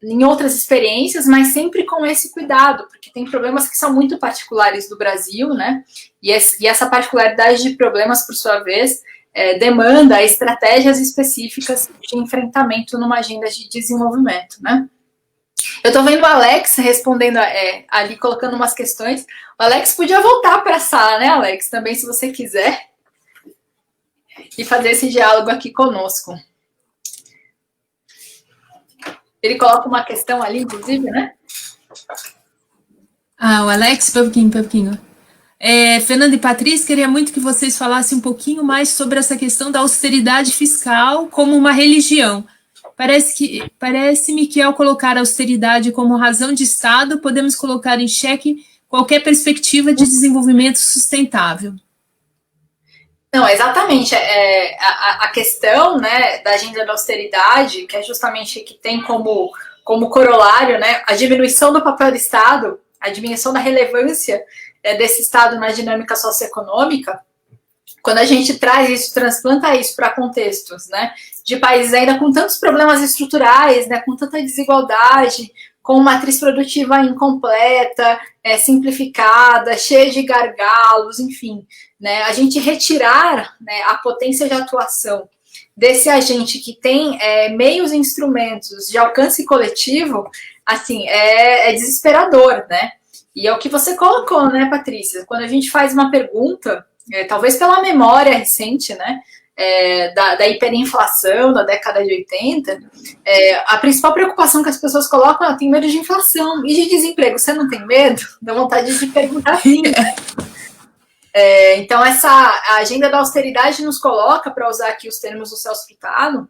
C: em outras experiências, mas sempre com esse cuidado, porque tem problemas que são muito particulares do Brasil, né? E essa particularidade de problemas, por sua vez, demanda estratégias específicas de enfrentamento numa agenda de desenvolvimento, né? Eu estou vendo o Alex respondendo ali, colocando umas questões. O Alex podia voltar para a sala, né, Alex? Também, se você quiser. E fazer esse diálogo aqui conosco. Ele coloca uma questão ali, inclusive, né?
B: O Alex, pouquinho. Fernanda e Patrícia, queria muito que vocês falassem um pouquinho mais sobre essa questão da austeridade fiscal como uma religião. Parece-me que ao colocar a austeridade como razão de Estado, podemos colocar em xeque qualquer perspectiva de desenvolvimento sustentável.
C: Não, exatamente. A questão, né, da agenda da austeridade, que é justamente que tem como corolário, né, a diminuição do papel do Estado, a diminuição da relevância desse Estado na dinâmica socioeconômica, quando a gente traz isso, transplanta isso para contextos, né, de países ainda com tantos problemas estruturais, né, com tanta desigualdade, com matriz produtiva incompleta, simplificada, cheia de gargalos, enfim, né, a gente retirar, né, a potência de atuação desse agente que tem meios e instrumentos de alcance coletivo, assim, é desesperador, né? E é o que você colocou, né, Patrícia? Quando a gente faz uma pergunta, talvez pela memória recente, né, da hiperinflação da década de 80, a principal preocupação que as pessoas colocam é: tem medo de inflação e de desemprego. Você não tem medo? Dá vontade de perguntar assim, né? Então, a agenda da austeridade nos coloca, para usar aqui os termos do Celso Furtado,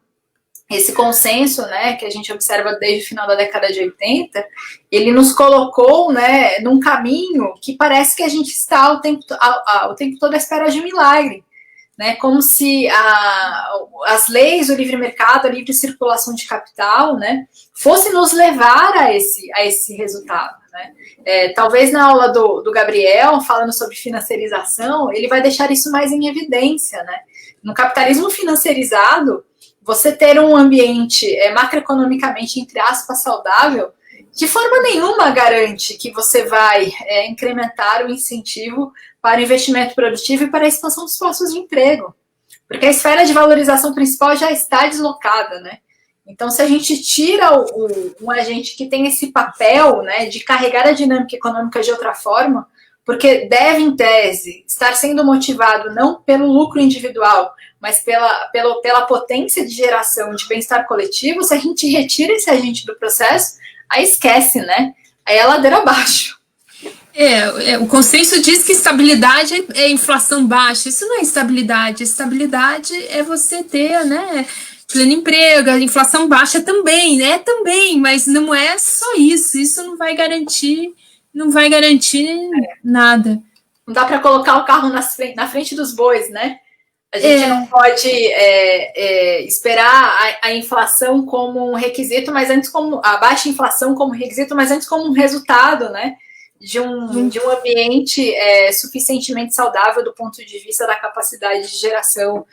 C: esse consenso, né, que a gente observa desde o final da década de 80, ele nos colocou, né, num caminho que parece que a gente está o tempo todo à espera de um milagre, né, como se as leis do livre mercado, a livre circulação de capital, né, fosse nos levar a esse resultado, né. Talvez na aula do Gabriel, falando sobre financiarização, ele vai deixar isso mais em evidência, né. No capitalismo financiarizado, você ter um ambiente macroeconomicamente, entre aspas, saudável, de forma nenhuma garante que você vai incrementar o incentivo para o investimento produtivo e para a expansão dos postos de emprego. Porque a esfera de valorização principal já está deslocada, né? Então, se a gente tira um agente que tem esse papel, né, de carregar a dinâmica econômica de outra forma, porque deve, em tese, estar sendo motivado não pelo lucro individual, mas pela potência de geração de bem-estar coletivo, se a gente retira esse agente do processo, aí esquece, né? Aí é ladeira abaixo.
B: O consenso diz que estabilidade é inflação baixa. Isso não é estabilidade. Estabilidade é você ter, né, pleno emprego. A inflação baixa também, né? Também, mas não é só isso. Isso não vai garantir nada.
C: Não dá para colocar o carro na frente dos bois, né? A gente não pode esperar a inflação como um requisito, mas antes como a baixa inflação como requisito, mas antes como um resultado, né, de um ambiente suficientemente saudável do ponto de vista da capacidade de geração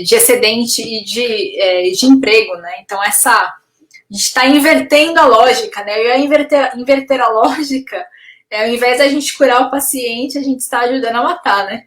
C: de excedente e de emprego, né? Então a gente está invertendo a lógica, né? E a inverter a lógica, ao invés da gente curar o paciente, a gente está ajudando a matar, né?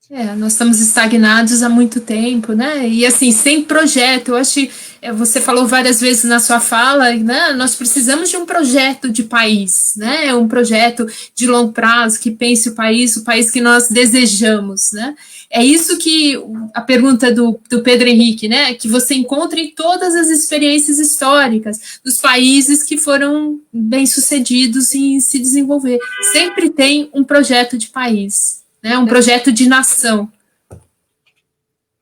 B: Nós estamos estagnados há muito tempo, né? E assim, sem projeto, eu acho que você falou várias vezes na sua fala, né? Nós precisamos de um projeto de país, né? Um projeto de longo prazo que pense o país que nós desejamos, né? É isso que a pergunta do Pedro Henrique, né? Que você encontra em todas as experiências históricas dos países que foram bem-sucedidos em se desenvolver. Sempre tem um projeto de país, né? Um projeto de nação.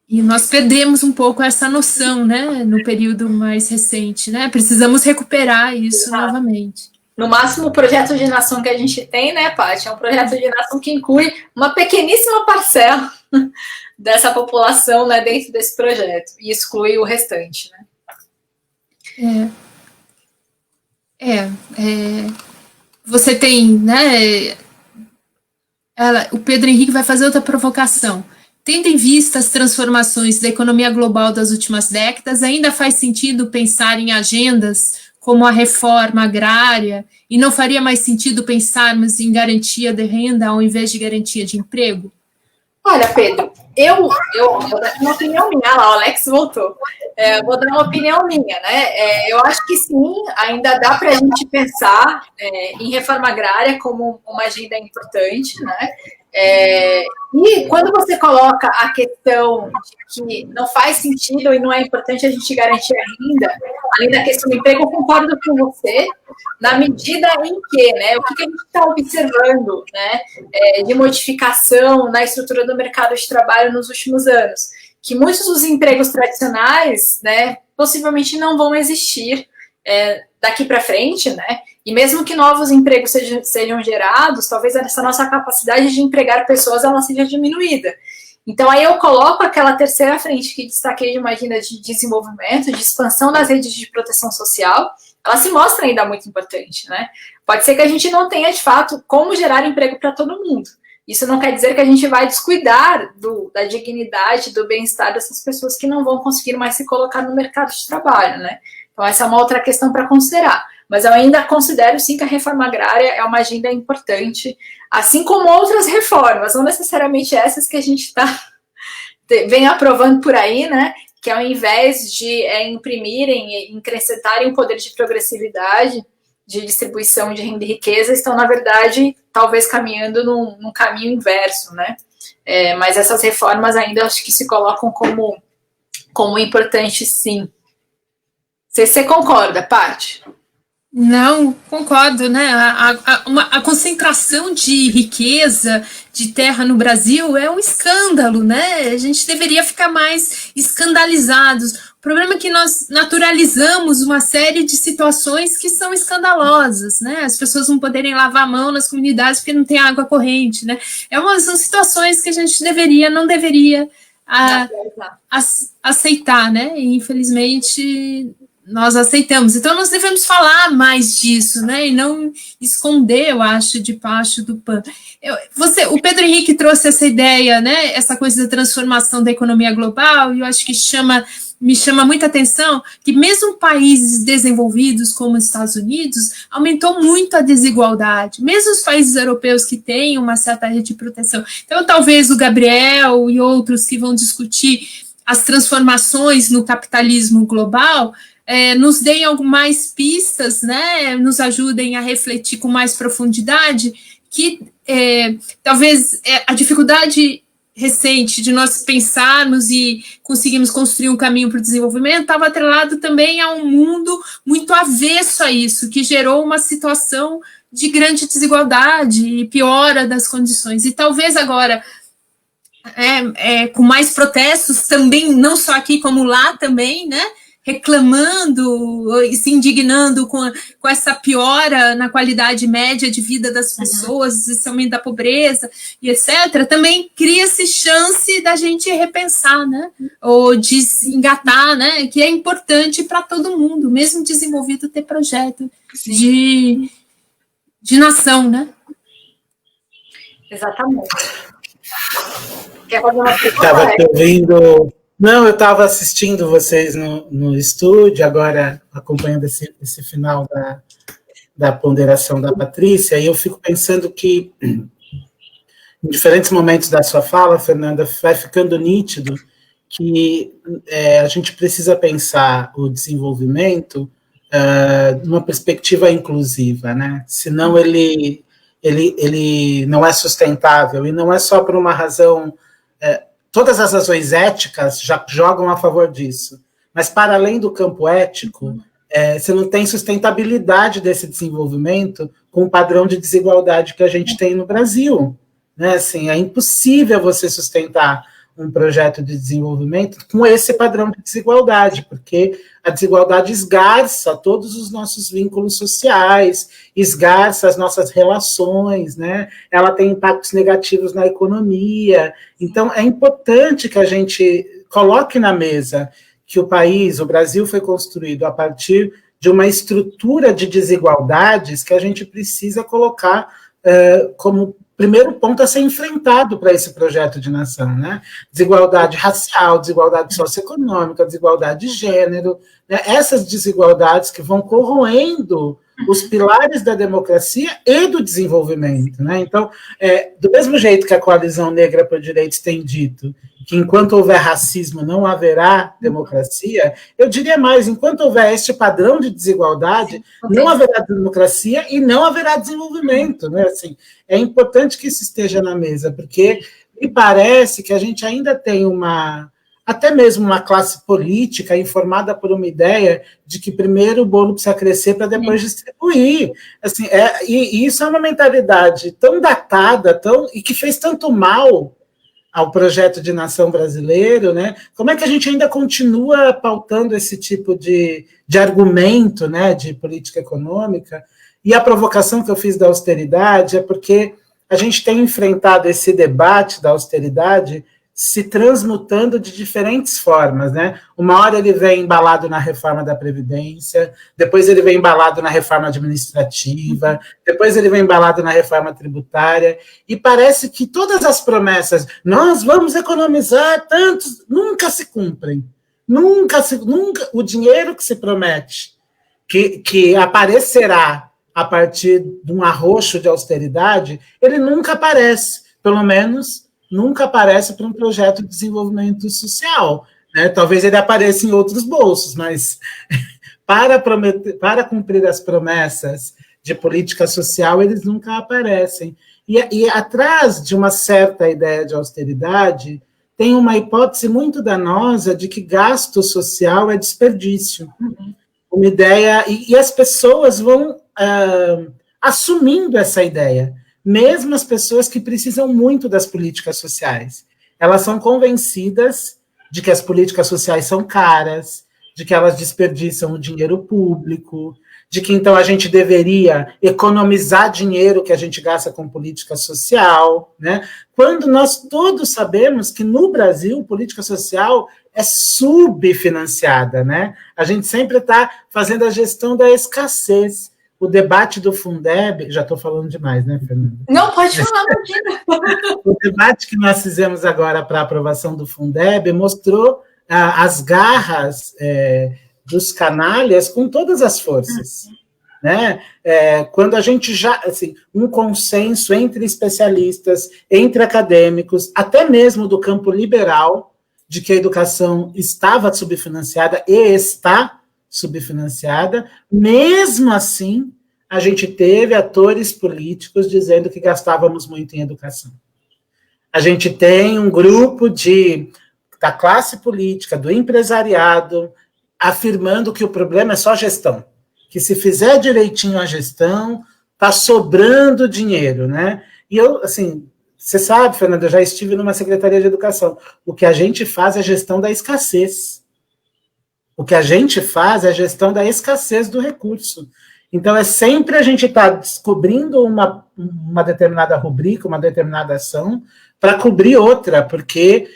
B: E nós perdemos um pouco essa noção, né, no período mais recente, né? Precisamos recuperar isso novamente.
C: No máximo, o projeto de nação que a gente tem, né, Paty, é um projeto de nação que inclui uma pequeníssima parcela dessa população, né, dentro desse projeto, e exclui o restante, né?
B: Você tem, né, o Pedro Henrique vai fazer outra provocação. Tendo em vista as transformações da economia global das últimas décadas, ainda faz sentido pensar em agendas como a reforma agrária e não faria mais sentido pensarmos em garantia de renda ao invés de garantia de emprego?
C: Olha, Pedro, eu vou dar uma opinião minha, lá, o Alex voltou. Vou dar uma opinião minha, né? Eu acho que sim, ainda dá para a gente pensar em reforma agrária como uma agenda importante, né? E quando você coloca a questão de que não faz sentido e não é importante a gente garantir a renda, além da questão do emprego, eu concordo com você, na medida em que, né, o que a gente está observando, né, de modificação na estrutura do mercado de trabalho nos últimos anos, que muitos dos empregos tradicionais, né, possivelmente não vão existir daqui para frente, né? E mesmo que novos empregos sejam gerados, talvez essa nossa capacidade de empregar pessoas ela seja diminuída. Então, aí eu coloco aquela terceira frente que destaquei de uma agenda de desenvolvimento, de expansão das redes de proteção social, ela se mostra ainda muito importante, né? Pode ser que a gente não tenha, de fato, como gerar emprego para todo mundo. Isso não quer dizer que a gente vai descuidar da dignidade, do bem-estar dessas pessoas que não vão conseguir mais se colocar no mercado de trabalho, né? Então, essa é uma outra questão para considerar. Mas eu ainda considero, sim, que a reforma agrária é uma agenda importante, assim como outras reformas, não necessariamente essas que a gente vem aprovando por aí, né? Que ao invés de imprimirem, acrescentarem um poder de progressividade, de distribuição de renda e riqueza, estão, na verdade, talvez caminhando num caminho inverso, né? Mas essas reformas ainda acho que se colocam como importantes, sim. Você concorda, Paty?
B: Não, concordo, né? A concentração de riqueza, de terra no Brasil é um escândalo, né? A gente deveria ficar mais escandalizados. O problema é que nós naturalizamos uma série de situações que são escandalosas, né? As pessoas não poderem lavar a mão nas comunidades porque não tem água corrente, né? São situações que a gente não deveria aceitar, né? E, infelizmente, nós aceitamos. Então, nós devemos falar mais disso, né? E não esconder, eu acho, debaixo do pano. O Pedro Henrique trouxe essa ideia, né? Essa coisa da transformação da economia global, e eu acho que me chama muita atenção que mesmo países desenvolvidos como os Estados Unidos, aumentou muito a desigualdade, mesmo os países europeus que têm uma certa rede de proteção. Então, talvez o Gabriel e outros que vão discutir as transformações no capitalismo global nos deem mais pistas, né, nos ajudem a refletir com mais profundidade, que talvez a dificuldade recente de nós pensarmos e conseguirmos construir um caminho para o desenvolvimento estava atrelado também a um mundo muito avesso a isso, que gerou uma situação de grande desigualdade e piora das condições. E talvez agora, com mais protestos também, não só aqui como lá também, né, reclamando e se indignando com essa piora na qualidade média de vida das pessoas, esse aumento da pobreza e etc., também cria-se chance da gente repensar, né? Ou de se engatar, né? Que é importante para todo mundo, mesmo desenvolvido, ter projeto de nação, né?
C: Exatamente. Quer fazer uma pergunta?
A: Estava te ouvindo... Não, eu estava assistindo vocês no estúdio, agora acompanhando esse final da ponderação da Patrícia, e eu fico pensando que em diferentes momentos da sua fala, Fernanda, vai ficando nítido que a gente precisa pensar o desenvolvimento numa perspectiva inclusiva, né? Senão ele não é sustentável, e não é só por uma razão... todas as razões éticas já jogam a favor disso, mas para além do campo ético, você não tem sustentabilidade desse desenvolvimento com o padrão de desigualdade que a gente tem no Brasil, né? Assim, é impossível você sustentar um projeto de desenvolvimento com esse padrão de desigualdade, porque a desigualdade esgarça todos os nossos vínculos sociais, esgarça as nossas relações, né? Ela tem impactos negativos na economia. Então, é importante que a gente coloque na mesa que o Brasil foi construído a partir de uma estrutura de desigualdades que a gente precisa colocar como primeiro ponto a ser enfrentado para esse projeto de nação, né? Desigualdade racial, desigualdade socioeconômica, desigualdade de gênero, né? Essas desigualdades que vão corroendo os pilares da democracia e do desenvolvimento, né? Então, do mesmo jeito que a Coalizão Negra por Direitos tem dito que enquanto houver racismo não haverá democracia, eu diria mais, enquanto houver este padrão de desigualdade, não haverá democracia e não haverá desenvolvimento, né? Assim, é importante que isso esteja na mesa, porque me parece que a gente ainda tem até mesmo uma classe política informada por uma ideia de que primeiro o bolo precisa crescer para depois distribuir. Assim, e isso é uma mentalidade tão datada, e que fez tanto mal ao projeto de nação brasileiro, né? Como é que a gente ainda continua pautando esse tipo de argumento, né, de política econômica? E a provocação que eu fiz da austeridade é porque a gente tem enfrentado esse debate da austeridade se transmutando de diferentes formas, né? Uma hora ele vem embalado na reforma da Previdência, depois ele vem embalado na reforma administrativa, depois ele vem embalado na reforma tributária, e parece que todas as promessas, nós vamos economizar tantos, nunca se cumprem. Nunca o dinheiro que se promete, que aparecerá a partir de um arroxo de austeridade, ele nunca aparece, pelo menos nunca aparece para um projeto de desenvolvimento social, né? Talvez ele apareça em outros bolsos, mas para cumprir as promessas de política social, eles nunca aparecem. E atrás de uma certa ideia de austeridade, tem uma hipótese muito danosa de que gasto social é desperdício. Uma ideia, e as pessoas vão assumindo essa ideia. Mesmo as pessoas que precisam muito das políticas sociais. Elas são convencidas de que as políticas sociais são caras, de que elas desperdiçam o dinheiro público, de que, então, a gente deveria economizar dinheiro que a gente gasta com política social, né? Quando nós todos sabemos que, no Brasil, política social é subfinanciada, né? A gente sempre está fazendo a gestão da escassez. O debate do Fundeb, já estou falando demais, né, Fernanda?
C: Não, pode falar, imagina.
A: O debate que nós fizemos agora para a aprovação do Fundeb mostrou as garras dos canalhas com todas as forças. Né? Quando a gente já, assim, um consenso entre especialistas, entre acadêmicos, até mesmo do campo liberal, de que a educação estava subfinanciada e está subfinanciada, mesmo assim, a gente teve atores políticos dizendo que gastávamos muito em educação. A gente tem um grupo da classe política, do empresariado, afirmando que o problema é só gestão, que se fizer direitinho a gestão, está sobrando dinheiro, né? E eu, assim, você sabe, Fernanda, eu já estive numa secretaria de educação, o que a gente faz é gestão da escassez. O que a gente faz é a gestão da escassez do recurso. Então, é sempre a gente estar descobrindo uma determinada rubrica, uma determinada ação, para cobrir outra, porque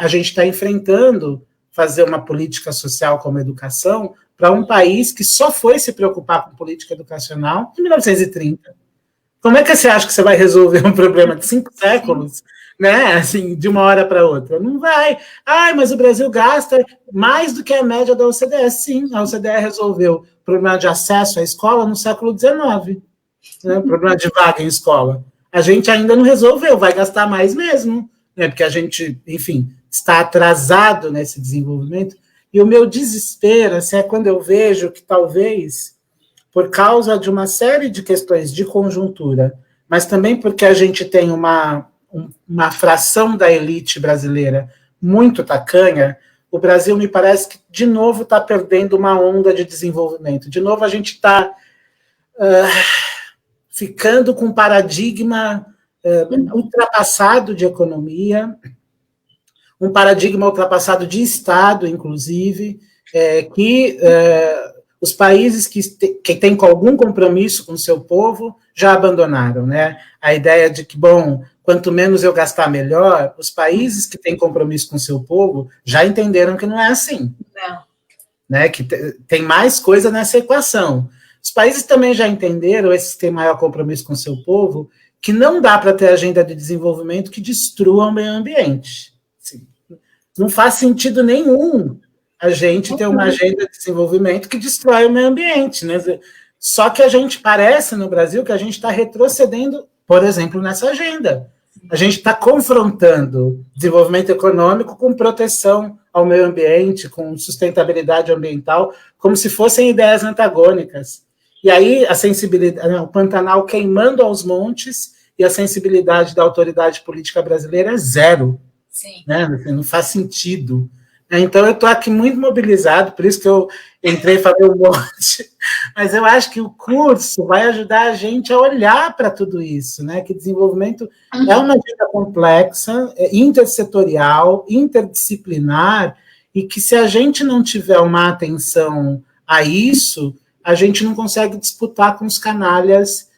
A: a gente está enfrentando fazer uma política social como educação para um país que só foi se preocupar com política educacional em 1930. Como é que você acha que você vai resolver um problema de 5 séculos, né, assim, de uma hora para outra? Não vai. Mas o Brasil gasta mais do que a média da OCDE. Sim, a OCDE resolveu o problema de acesso à escola no século XIX, né, o problema de vaga em escola. a gente ainda não resolveu, vai gastar mais mesmo, né? Porque a gente, enfim, está atrasado nesse desenvolvimento. E o meu desespero assim, é quando eu vejo que talvez, por causa de uma série de questões de conjuntura, mas também porque a gente tem uma fração da elite brasileira muito tacanha, o Brasil me parece que, de novo, está perdendo uma onda de desenvolvimento. De novo, a gente está ficando com um paradigma ultrapassado de economia, um paradigma ultrapassado de Estado, inclusive, que os países que têm algum compromisso com o seu povo já abandonaram, né? A ideia de que, bom, quanto menos eu gastar, melhor. Os países que têm compromisso com o seu povo já entenderam que não é assim.
C: Não.
A: Né? Que tem mais coisa nessa equação. Os países também já entenderam, esses que têm maior compromisso com o seu povo, que não dá para ter agenda de desenvolvimento que destrua o meio ambiente. Assim, não faz sentido nenhum a gente ter uma agenda de desenvolvimento que destrói o meio ambiente. Né? Só que a gente parece, no Brasil, que a gente está retrocedendo, por exemplo, nessa agenda. A gente está confrontando desenvolvimento econômico com proteção ao meio ambiente, com sustentabilidade ambiental, como se fossem ideias antagônicas. E aí a sensibilidade, o Pantanal queimando aos montes e a sensibilidade da autoridade política brasileira é zero.
C: Sim.
A: Né? Não faz sentido. Então, eu estou aqui muito mobilizado, por isso que eu entrei e falei um monte, mas eu acho que o curso vai ajudar a gente a olhar para tudo isso, né? Que desenvolvimento é uma agenda complexa, intersetorial, interdisciplinar, e que se a gente não tiver uma atenção a isso, a gente não consegue disputar com os canalhas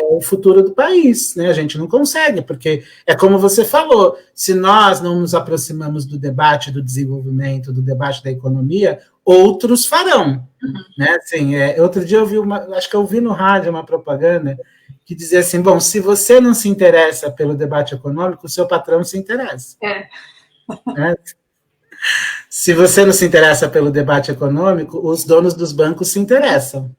A: o futuro do país, né? A gente não consegue, porque é como você falou, se nós não nos aproximamos do debate do desenvolvimento, do debate da economia, outros farão, né? Assim, outro dia eu vi acho que eu vi no rádio uma propaganda que dizia assim, bom, se você não se interessa pelo debate econômico, o seu patrão se interessa. Né? Se você não se interessa pelo debate econômico, os donos dos bancos se interessam.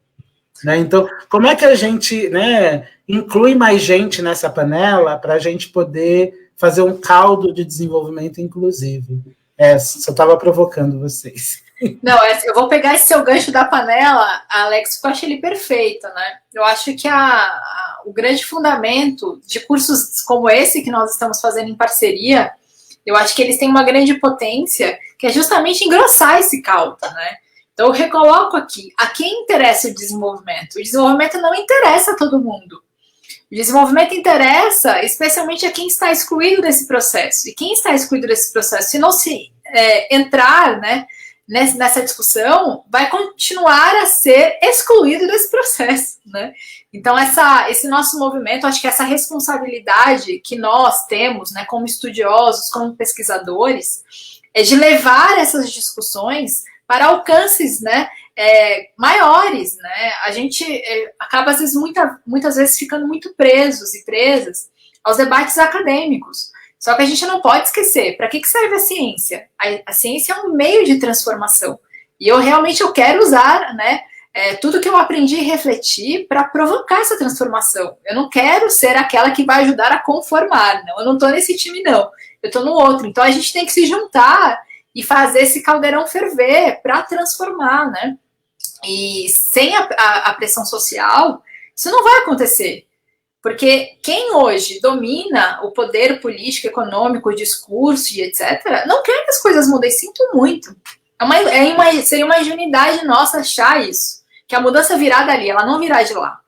A: Né? Então, como é que a gente, né, inclui mais gente nessa panela para a gente poder fazer um caldo de desenvolvimento inclusivo? Só estava provocando vocês.
C: Não, eu vou pegar esse seu gancho da panela, Alex, porque eu acho ele perfeito, né? Eu acho que o grande fundamento de cursos como esse que nós estamos fazendo em parceria, eu acho que eles têm uma grande potência, que é justamente engrossar esse caldo, né? Então, eu recoloco aqui, a quem interessa o desenvolvimento? O desenvolvimento não interessa a todo mundo. O desenvolvimento interessa especialmente a quem está excluído desse processo. E quem está excluído desse processo, se não se entrar, né, nessa discussão, vai continuar a ser excluído desse processo. Né? Então, esse nosso movimento, acho que essa responsabilidade que nós temos, né, como estudiosos, como pesquisadores, é de levar essas discussões para alcances, né, maiores, né? A gente acaba, às vezes, muitas vezes, ficando muito presos e presas aos debates acadêmicos. Só que a gente não pode esquecer, para que serve a ciência? A ciência é um meio de transformação. E eu quero usar, né, tudo que eu aprendi e refleti para provocar essa transformação. Eu não quero ser aquela que vai ajudar a conformar, não. Eu não estou nesse time, não. Eu estou no outro. Então, a gente tem que se juntar e fazer esse caldeirão ferver para transformar, né? E sem a pressão social, isso não vai acontecer. Porque quem hoje domina o poder político, econômico, o discurso e etc., não quer que as coisas mudem. Sinto muito. Seria uma ingenuidade nossa achar isso. Que a mudança virá dali, ela não virá de lá.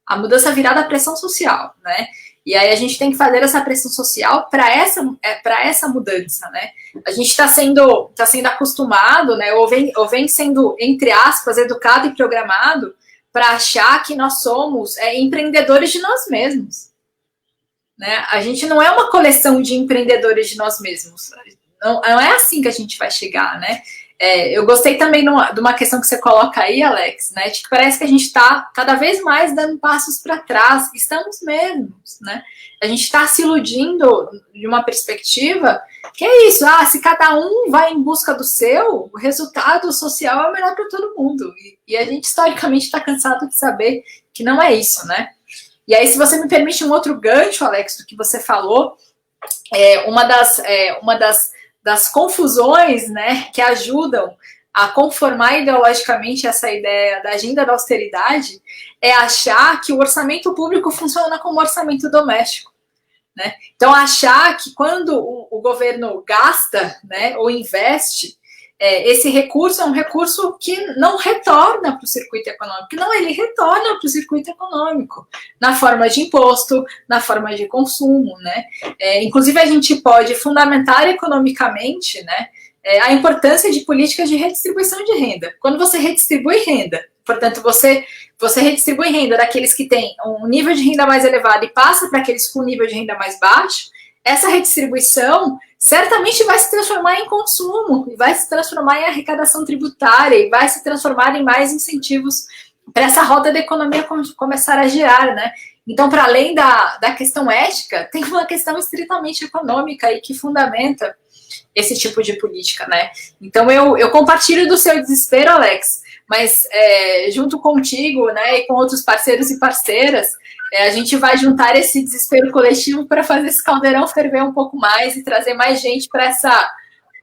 C: A mudança virá da pressão social, né? E aí a gente tem que fazer essa pressão social para essa mudança, né? A gente está sendo acostumado, né? Ou vem sendo, entre aspas, educado e programado para achar que nós somos empreendedores de nós mesmos. Né? A gente não é uma coleção de empreendedores de nós mesmos. Não é assim que a gente vai chegar, né? Eu gostei também de uma questão que você coloca aí, Alex, né, de que parece que a gente está cada vez mais dando passos para trás. Estamos mesmos, né? A gente está se iludindo de uma perspectiva que é isso. Se cada um vai em busca do seu, o resultado social é o melhor para todo mundo. E a gente, historicamente, está cansado de saber que não é isso, né? E aí, se você me permite um outro gancho, Alex, do que você falou, uma das confusões, né, que ajudam a conformar ideologicamente essa ideia da agenda da austeridade é achar que o orçamento público funciona como orçamento doméstico, né? Então, achar que quando o governo gasta, né, ou investe, esse recurso é um recurso que não retorna para o circuito econômico. Não, ele retorna para o circuito econômico, na forma de imposto, na forma de consumo, né? Inclusive, a gente pode fundamentar economicamente, né, a importância de políticas de redistribuição de renda. Quando você redistribui renda, portanto, você redistribui renda daqueles que têm um nível de renda mais elevado e passa para aqueles com um nível de renda mais baixo, essa redistribuição certamente vai se transformar em consumo, e vai se transformar em arrecadação tributária, e vai se transformar em mais incentivos para essa roda da economia começar a girar, né? Então, para além da questão ética, tem uma questão estritamente econômica aí que fundamenta esse tipo de política, né? Então, eu compartilho do seu desespero, Alex, mas junto contigo, né, e com outros parceiros e parceiras, a gente vai juntar esse desespero coletivo para fazer esse caldeirão ferver um pouco mais e trazer mais gente para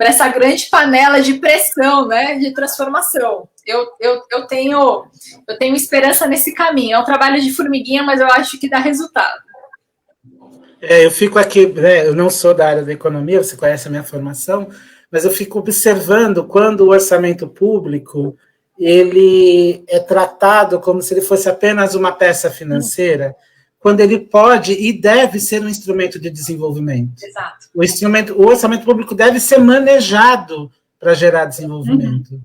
C: essa grande panela de pressão, né, de transformação. Eu tenho esperança nesse caminho. É um trabalho de formiguinha, mas eu acho que dá resultado.
A: Eu fico aqui, né, eu não sou da área da economia, você conhece a minha formação, mas eu fico observando quando o orçamento público ele é tratado como se ele fosse apenas uma peça financeira, quando ele pode e deve ser um instrumento de desenvolvimento.
C: Exato.
A: O orçamento público deve ser manejado para gerar desenvolvimento.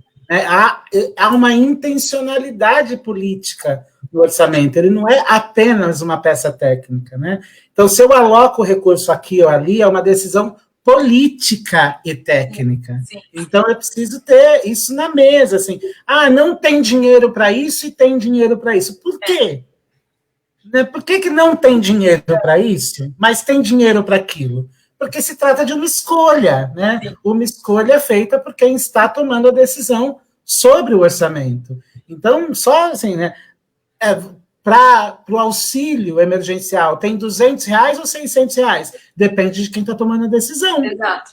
A: Há uma intencionalidade política no orçamento, ele não é apenas uma peça técnica, né? Então, se eu aloco o recurso aqui ou ali, é uma decisão política e técnica.
C: Sim.
A: Então, eu preciso ter isso na mesa, assim, não tem dinheiro para isso e tem dinheiro para isso. Por quê? Por que não tem dinheiro para isso, mas tem dinheiro para aquilo? Porque se trata de uma escolha, né? Uma escolha feita por quem está tomando a decisão sobre o orçamento. Então, só assim, né? Para o auxílio emergencial, tem R$200 ou R$600? Depende de quem está tomando a decisão.
C: Exato.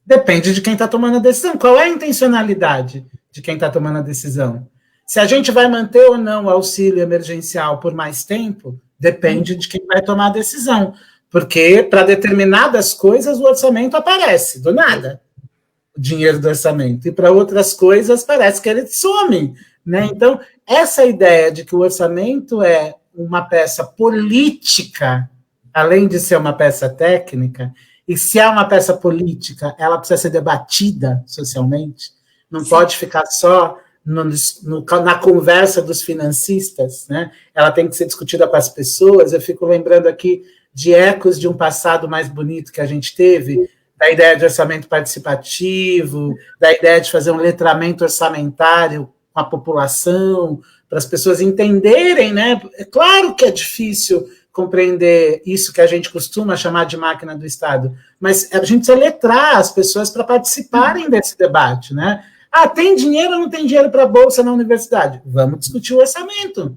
A: Depende de quem está tomando a decisão. Qual é a intencionalidade de quem está tomando a decisão? Se a gente vai manter ou não o auxílio emergencial por mais tempo, depende de quem vai tomar a decisão. Porque para determinadas coisas o orçamento aparece, do nada, o dinheiro do orçamento. E para outras coisas parece que ele some, né? Então, essa ideia de que o orçamento é uma peça política, além de ser uma peça técnica, e se é uma peça política, ela precisa ser debatida socialmente, não pode ficar só na conversa dos financistas, né? Ela tem que ser discutida com as pessoas. Eu fico lembrando aqui de ecos de um passado mais bonito que a gente teve, da ideia de orçamento participativo, da ideia de fazer um letramento orçamentário com a população, para as pessoas entenderem, né? É claro que é difícil compreender isso que a gente costuma chamar de máquina do Estado, mas a gente precisa letrar as pessoas para participarem desse debate, né? Tem dinheiro ou não tem dinheiro para a Bolsa na universidade? Vamos discutir o orçamento.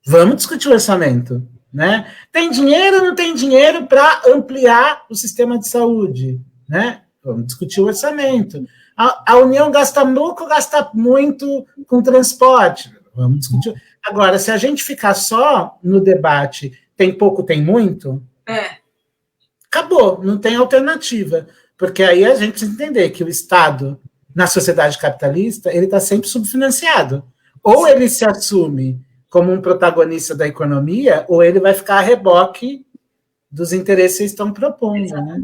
A: Vamos discutir o orçamento, né? Tem dinheiro ou não tem dinheiro para ampliar o sistema de saúde, né? Vamos discutir o orçamento. A União gasta pouco ou gasta muito com transporte? Vamos discutir. Agora, se a gente ficar só no debate, tem pouco, tem muito, acabou, não tem alternativa. Porque aí a gente precisa entender que o Estado, na sociedade capitalista, ele está sempre subfinanciado. Ou ele se assume como um protagonista da economia, ou ele vai ficar a reboque dos interesses que estão propondo, né?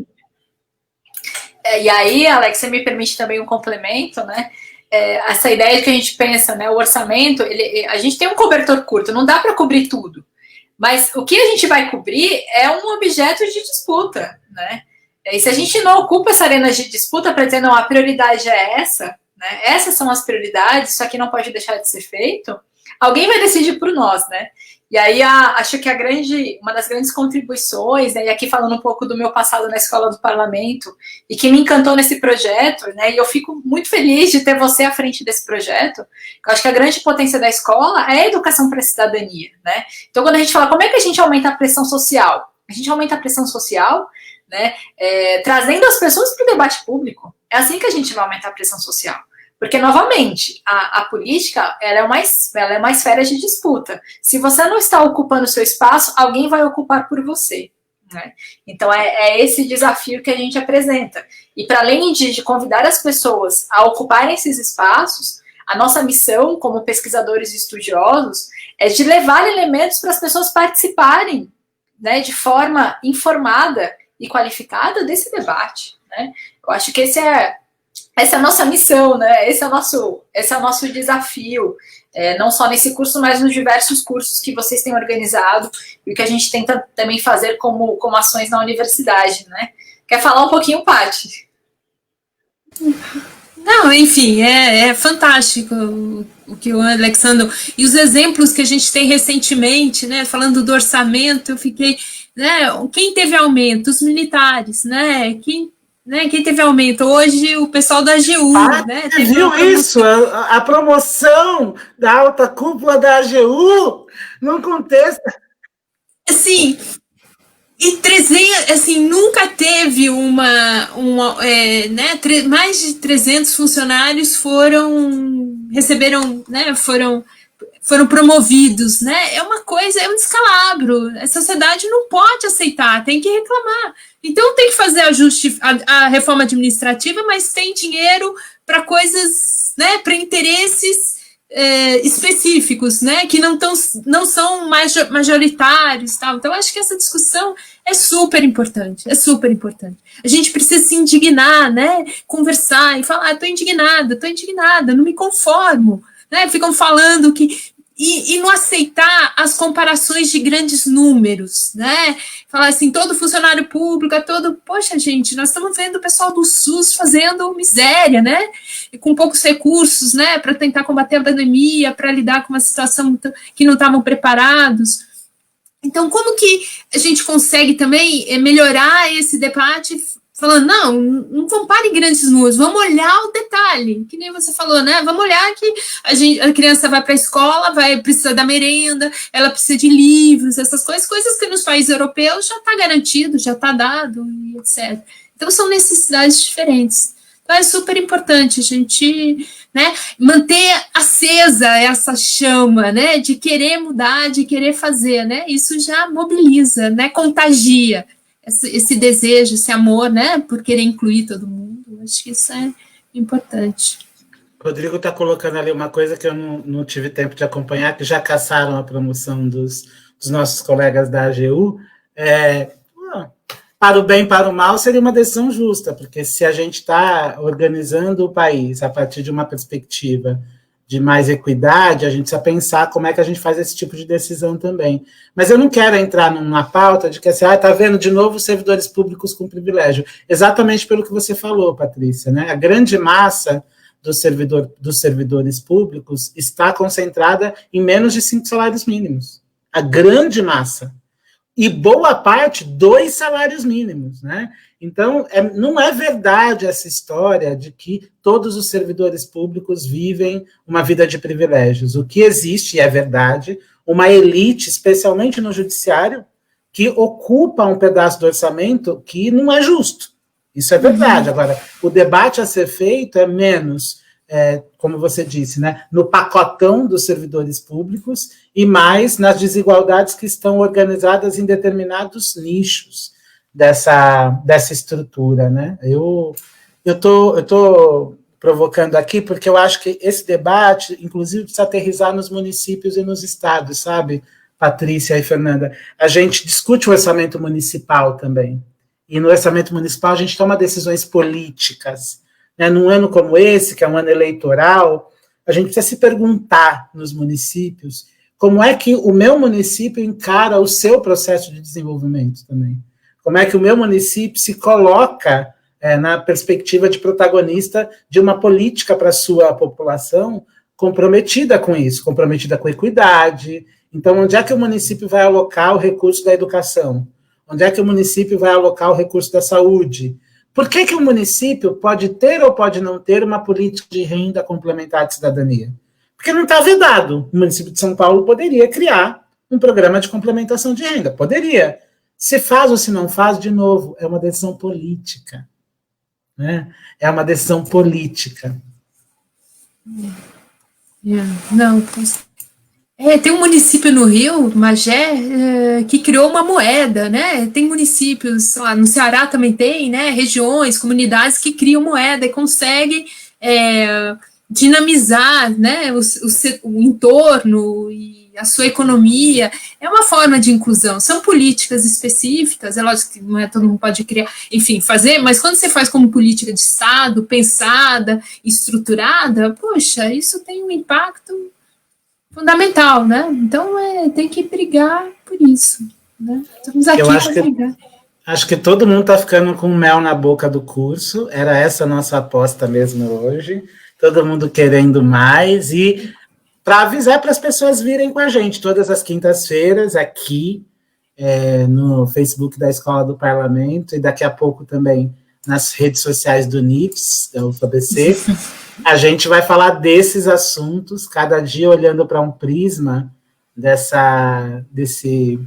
C: E aí, Alex, você me permite também um complemento, né? Essa ideia de que a gente pensa, né? O orçamento, a gente tem um cobertor curto, não dá para cobrir tudo. Mas o que a gente vai cobrir é um objeto de disputa, né? E se a gente não ocupa essa arena de disputa para dizer, não, a prioridade é essa, né? Essas são as prioridades, isso aqui não pode deixar de ser feito, alguém vai decidir por nós, né? E aí, acho que uma das grandes contribuições, né, e aqui falando um pouco do meu passado na Escola do Parlamento, e que me encantou nesse projeto, né, e eu fico muito feliz de ter você à frente desse projeto, eu acho que a grande potência da escola é a educação para a cidadania, né? Então, quando a gente fala como é que a gente aumenta a pressão social? A gente aumenta a pressão social, né, trazendo as pessoas para o debate público. É assim que a gente vai aumentar a pressão social. Porque, novamente, a política ela é uma esfera de disputa. Se você não está ocupando o seu espaço, alguém vai ocupar por você. Né? Então, é esse desafio que a gente apresenta. E, para além de convidar as pessoas a ocuparem esses espaços, a nossa missão, como pesquisadores e estudiosos, é de levar elementos para as pessoas participarem, né, de forma informada e qualificada desse debate. Né? Eu acho que essa é a nossa missão, né? Esse é o nosso desafio, não só nesse curso, mas nos diversos cursos que vocês têm organizado e o que a gente tenta também fazer como ações na universidade, né? Quer falar um pouquinho, Paty?
B: Não, enfim, é fantástico o que o Alexandre... E os exemplos que a gente tem recentemente, né? Falando do orçamento, eu fiquei... Né, quem teve aumento? Os militares, né? Quem teve aumento? Hoje, o pessoal da AGU. Né,
A: você viu isso? A promoção da alta cúpula da AGU, não contesta.
B: Assim, e 300, assim, nunca teve mais de 300 funcionários receberam, né, foram promovidos, né? É uma coisa, é um descalabro. A sociedade não pode aceitar, tem que reclamar. Então tem que fazer a reforma administrativa, mas tem dinheiro para coisas, né? Para interesses específicos, né? Que não são majoritários, tal. Então acho que essa discussão é super importante, A gente precisa se indignar, né? Conversar e falar, estou indignada, não me conformo. Né, ficam falando que... E não aceitar as comparações de grandes números, né? Falar assim, todo funcionário público, poxa, gente, nós estamos vendo o pessoal do SUS fazendo miséria, né? E com poucos recursos, né? Para tentar combater a pandemia, para lidar com uma situação que não estavam preparados. Então, como que a gente consegue também melhorar esse debate falando, não compare grandes números, vamos olhar o detalhe, que nem você falou, né? Vamos olhar que a criança vai para a escola, precisa da merenda, ela precisa de livros, essas coisas que nos países europeus já está garantido, já está dado, e etc. Então, são necessidades diferentes. Então, é super importante a gente, né, manter acesa essa chama, né, de querer mudar, de querer fazer, né? Isso já mobiliza, né, contagia esse desejo, esse amor, né, por querer incluir todo mundo. Acho que isso é importante.
A: Rodrigo está colocando ali uma coisa que eu não tive tempo de acompanhar, que já caçaram a promoção dos nossos colegas da AGU. Para o bem, para o mal, seria uma decisão justa, porque se a gente está organizando o país a partir de uma perspectiva de mais equidade, a gente precisa pensar como é que a gente faz esse tipo de decisão também. Mas eu não quero entrar numa pauta de que assim, está vendo de novo servidores públicos com privilégio. Exatamente pelo que você falou, Patrícia, né? A grande massa dos servidores públicos está concentrada em menos de 5 salários mínimos. A grande massa. E boa parte, 2 salários mínimos, né? Então, não é verdade essa história de que todos os servidores públicos vivem uma vida de privilégios. O que existe, e é verdade, uma elite, especialmente no judiciário, que ocupa um pedaço do orçamento que não é justo. Isso é verdade. Agora, o debate a ser feito é menos, como você disse, né, no pacotão dos servidores públicos e mais nas desigualdades que estão organizadas em determinados nichos dessa estrutura, né? Eu tô provocando aqui porque eu acho que esse debate, inclusive, precisa aterrissar nos municípios e nos estados, sabe, Patrícia e Fernanda? A gente discute o orçamento municipal também, e no orçamento municipal a gente toma decisões políticas, né? Num ano como esse, que é um ano eleitoral, a gente precisa se perguntar nos municípios como é que o meu município encara o seu processo de desenvolvimento também. Como é que o meu município se coloca na perspectiva de protagonista de uma política para a sua população comprometida com isso, comprometida com a equidade Então, onde é que o município vai alocar o recurso da educação? Onde é que o município vai alocar o recurso da saúde? Por que o município pode ter ou pode não ter uma política de renda complementar de cidadania? Porque não está vedado. O município de São Paulo poderia criar um programa de complementação de renda. Poderia. Se faz ou se não faz, de novo, é uma decisão política. Né? É uma decisão política.
B: Não, tem um município no Rio, Magé, que criou uma moeda, né? Tem municípios, lá, no Ceará também tem, né? Regiões, comunidades que criam moeda e conseguem dinamizar, né? O entorno e a sua economia. É uma forma de inclusão. São políticas específicas, é lógico que não é todo mundo pode criar, enfim, fazer, mas quando você faz como política de Estado, pensada, estruturada, poxa, isso tem um impacto fundamental, né? Então, tem que brigar por isso, né? Estamos aqui para brigar.
A: Acho que todo mundo está ficando com mel na boca do curso, era essa a nossa aposta mesmo hoje, todo mundo querendo mais, e para avisar para as pessoas virem com a gente, todas as quintas-feiras, aqui no Facebook da Escola do Parlamento, e daqui a pouco também nas redes sociais do NIPS, da UFABC, a gente vai falar desses assuntos, cada dia olhando para um prisma desse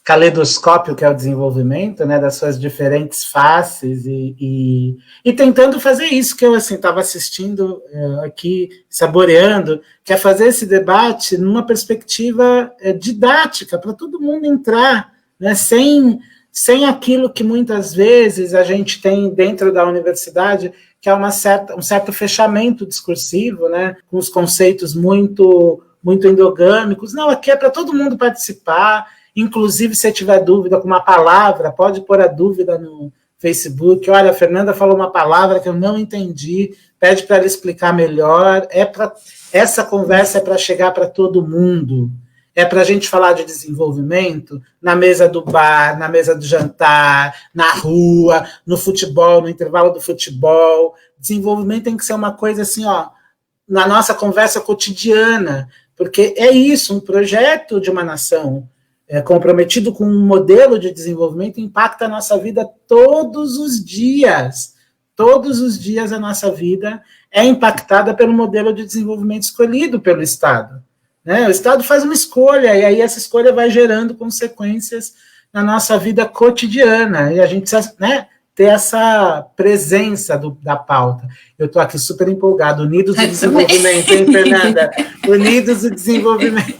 A: caleidoscópio que é o desenvolvimento, né, das suas diferentes faces, e tentando fazer isso que eu estava assistindo aqui, saboreando, que é fazer esse debate numa perspectiva didática, para todo mundo entrar, né, sem aquilo que muitas vezes a gente tem dentro da universidade, que é um certo fechamento discursivo, né, com os conceitos muito endogâmicos. Não, aqui é para todo mundo participar, inclusive se tiver dúvida com uma palavra, pode pôr a dúvida no Facebook. Olha, a Fernanda falou uma palavra que eu não entendi, pede para ela explicar melhor. Essa conversa é para chegar para todo mundo. É para a gente falar de desenvolvimento na mesa do bar, na mesa do jantar, na rua, no futebol, no intervalo do futebol. Desenvolvimento tem que ser uma coisa assim, ó, na nossa conversa cotidiana, porque é isso, um projeto de uma nação comprometido com um modelo de desenvolvimento impacta a nossa vida todos os dias. Todos os dias a nossa vida é impactada pelo modelo de desenvolvimento escolhido pelo Estado. Né? O Estado faz uma escolha, e aí essa escolha vai gerando consequências na nossa vida cotidiana, e a gente precisa, né, ter essa presença da pauta. Eu estou aqui super empolgado, Unidos do Desenvolvimento, hein, Fernanda? Unidos do Desenvolvimento.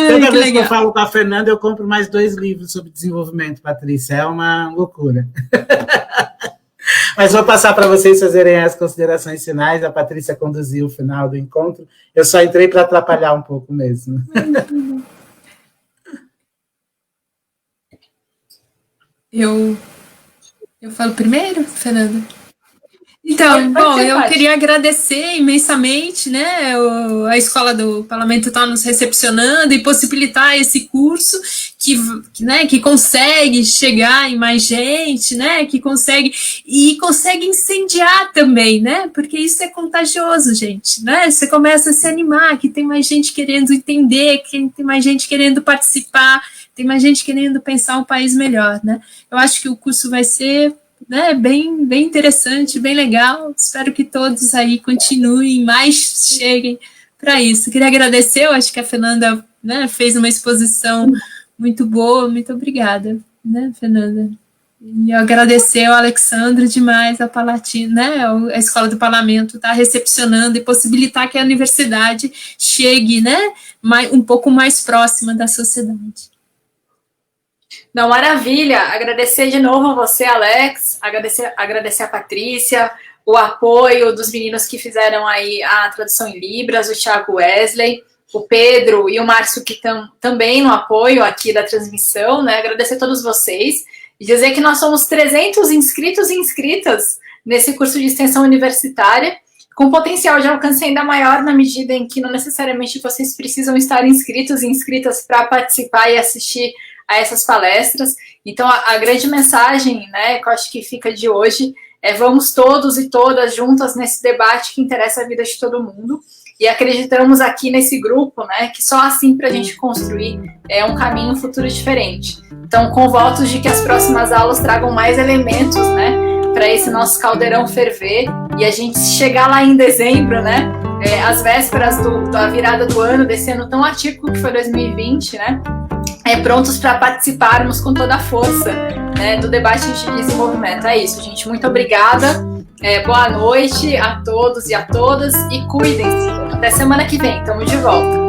A: Toda vez que eu falo com a Fernanda, eu compro mais 2 livros sobre desenvolvimento, Patrícia, é uma loucura. Mas vou passar para vocês fazerem as considerações finais. A Patrícia conduziu o final do encontro. Eu só entrei para atrapalhar um pouco mesmo.
B: Eu falo primeiro, Fernanda? Então, bom, eu queria agradecer imensamente, né, a Escola do Parlamento está nos recepcionando e possibilitar esse curso que consegue chegar em mais gente, né, que consegue incendiar também, né, porque isso é contagioso, gente, né, você começa a se animar, que tem mais gente querendo entender, que tem mais gente querendo participar, tem mais gente querendo pensar um país melhor, né, eu acho que o curso vai ser, né, bem interessante, bem legal. Espero que todos aí continuem, mais cheguem para isso. Queria agradecer, eu acho que a Fernanda, né, fez uma exposição muito boa, muito obrigada, né, Fernanda? E eu agradecer ao Alexandre demais, a Palatina, né, a Escola do Parlamento está recepcionando e possibilitar que a universidade chegue, né, um pouco mais próxima da sociedade.
C: Não, maravilha, agradecer de novo a você, Alex, agradecer a Patrícia, o apoio dos meninos que fizeram aí a tradução em Libras, o Thiago Wesley, o Pedro e o Márcio que estão também no apoio aqui da transmissão, né, agradecer a todos vocês e dizer que nós somos 300 inscritos e inscritas nesse curso de extensão universitária, com potencial de alcance ainda maior na medida em que não necessariamente vocês precisam estar inscritos e inscritas para participar e assistir a essas palestras. Então, a grande mensagem, né, que eu acho que fica de hoje é: vamos todos e todas juntas nesse debate que interessa a vida de todo mundo. e acreditamos aqui nesse grupo, né, que só assim para a gente construir um caminho futuro diferente. Então, com votos de que as próximas aulas tragam mais elementos, né, para esse nosso caldeirão ferver e a gente chegar lá em dezembro, né, às vésperas da virada do ano, desse ano tão atípico que foi 2020, né, prontos para participarmos com toda a força, né, do debate de desenvolvimento. É isso, gente. Muito obrigada. Boa noite a todos e a todas e cuidem-se. Até semana que vem. Estamos de volta.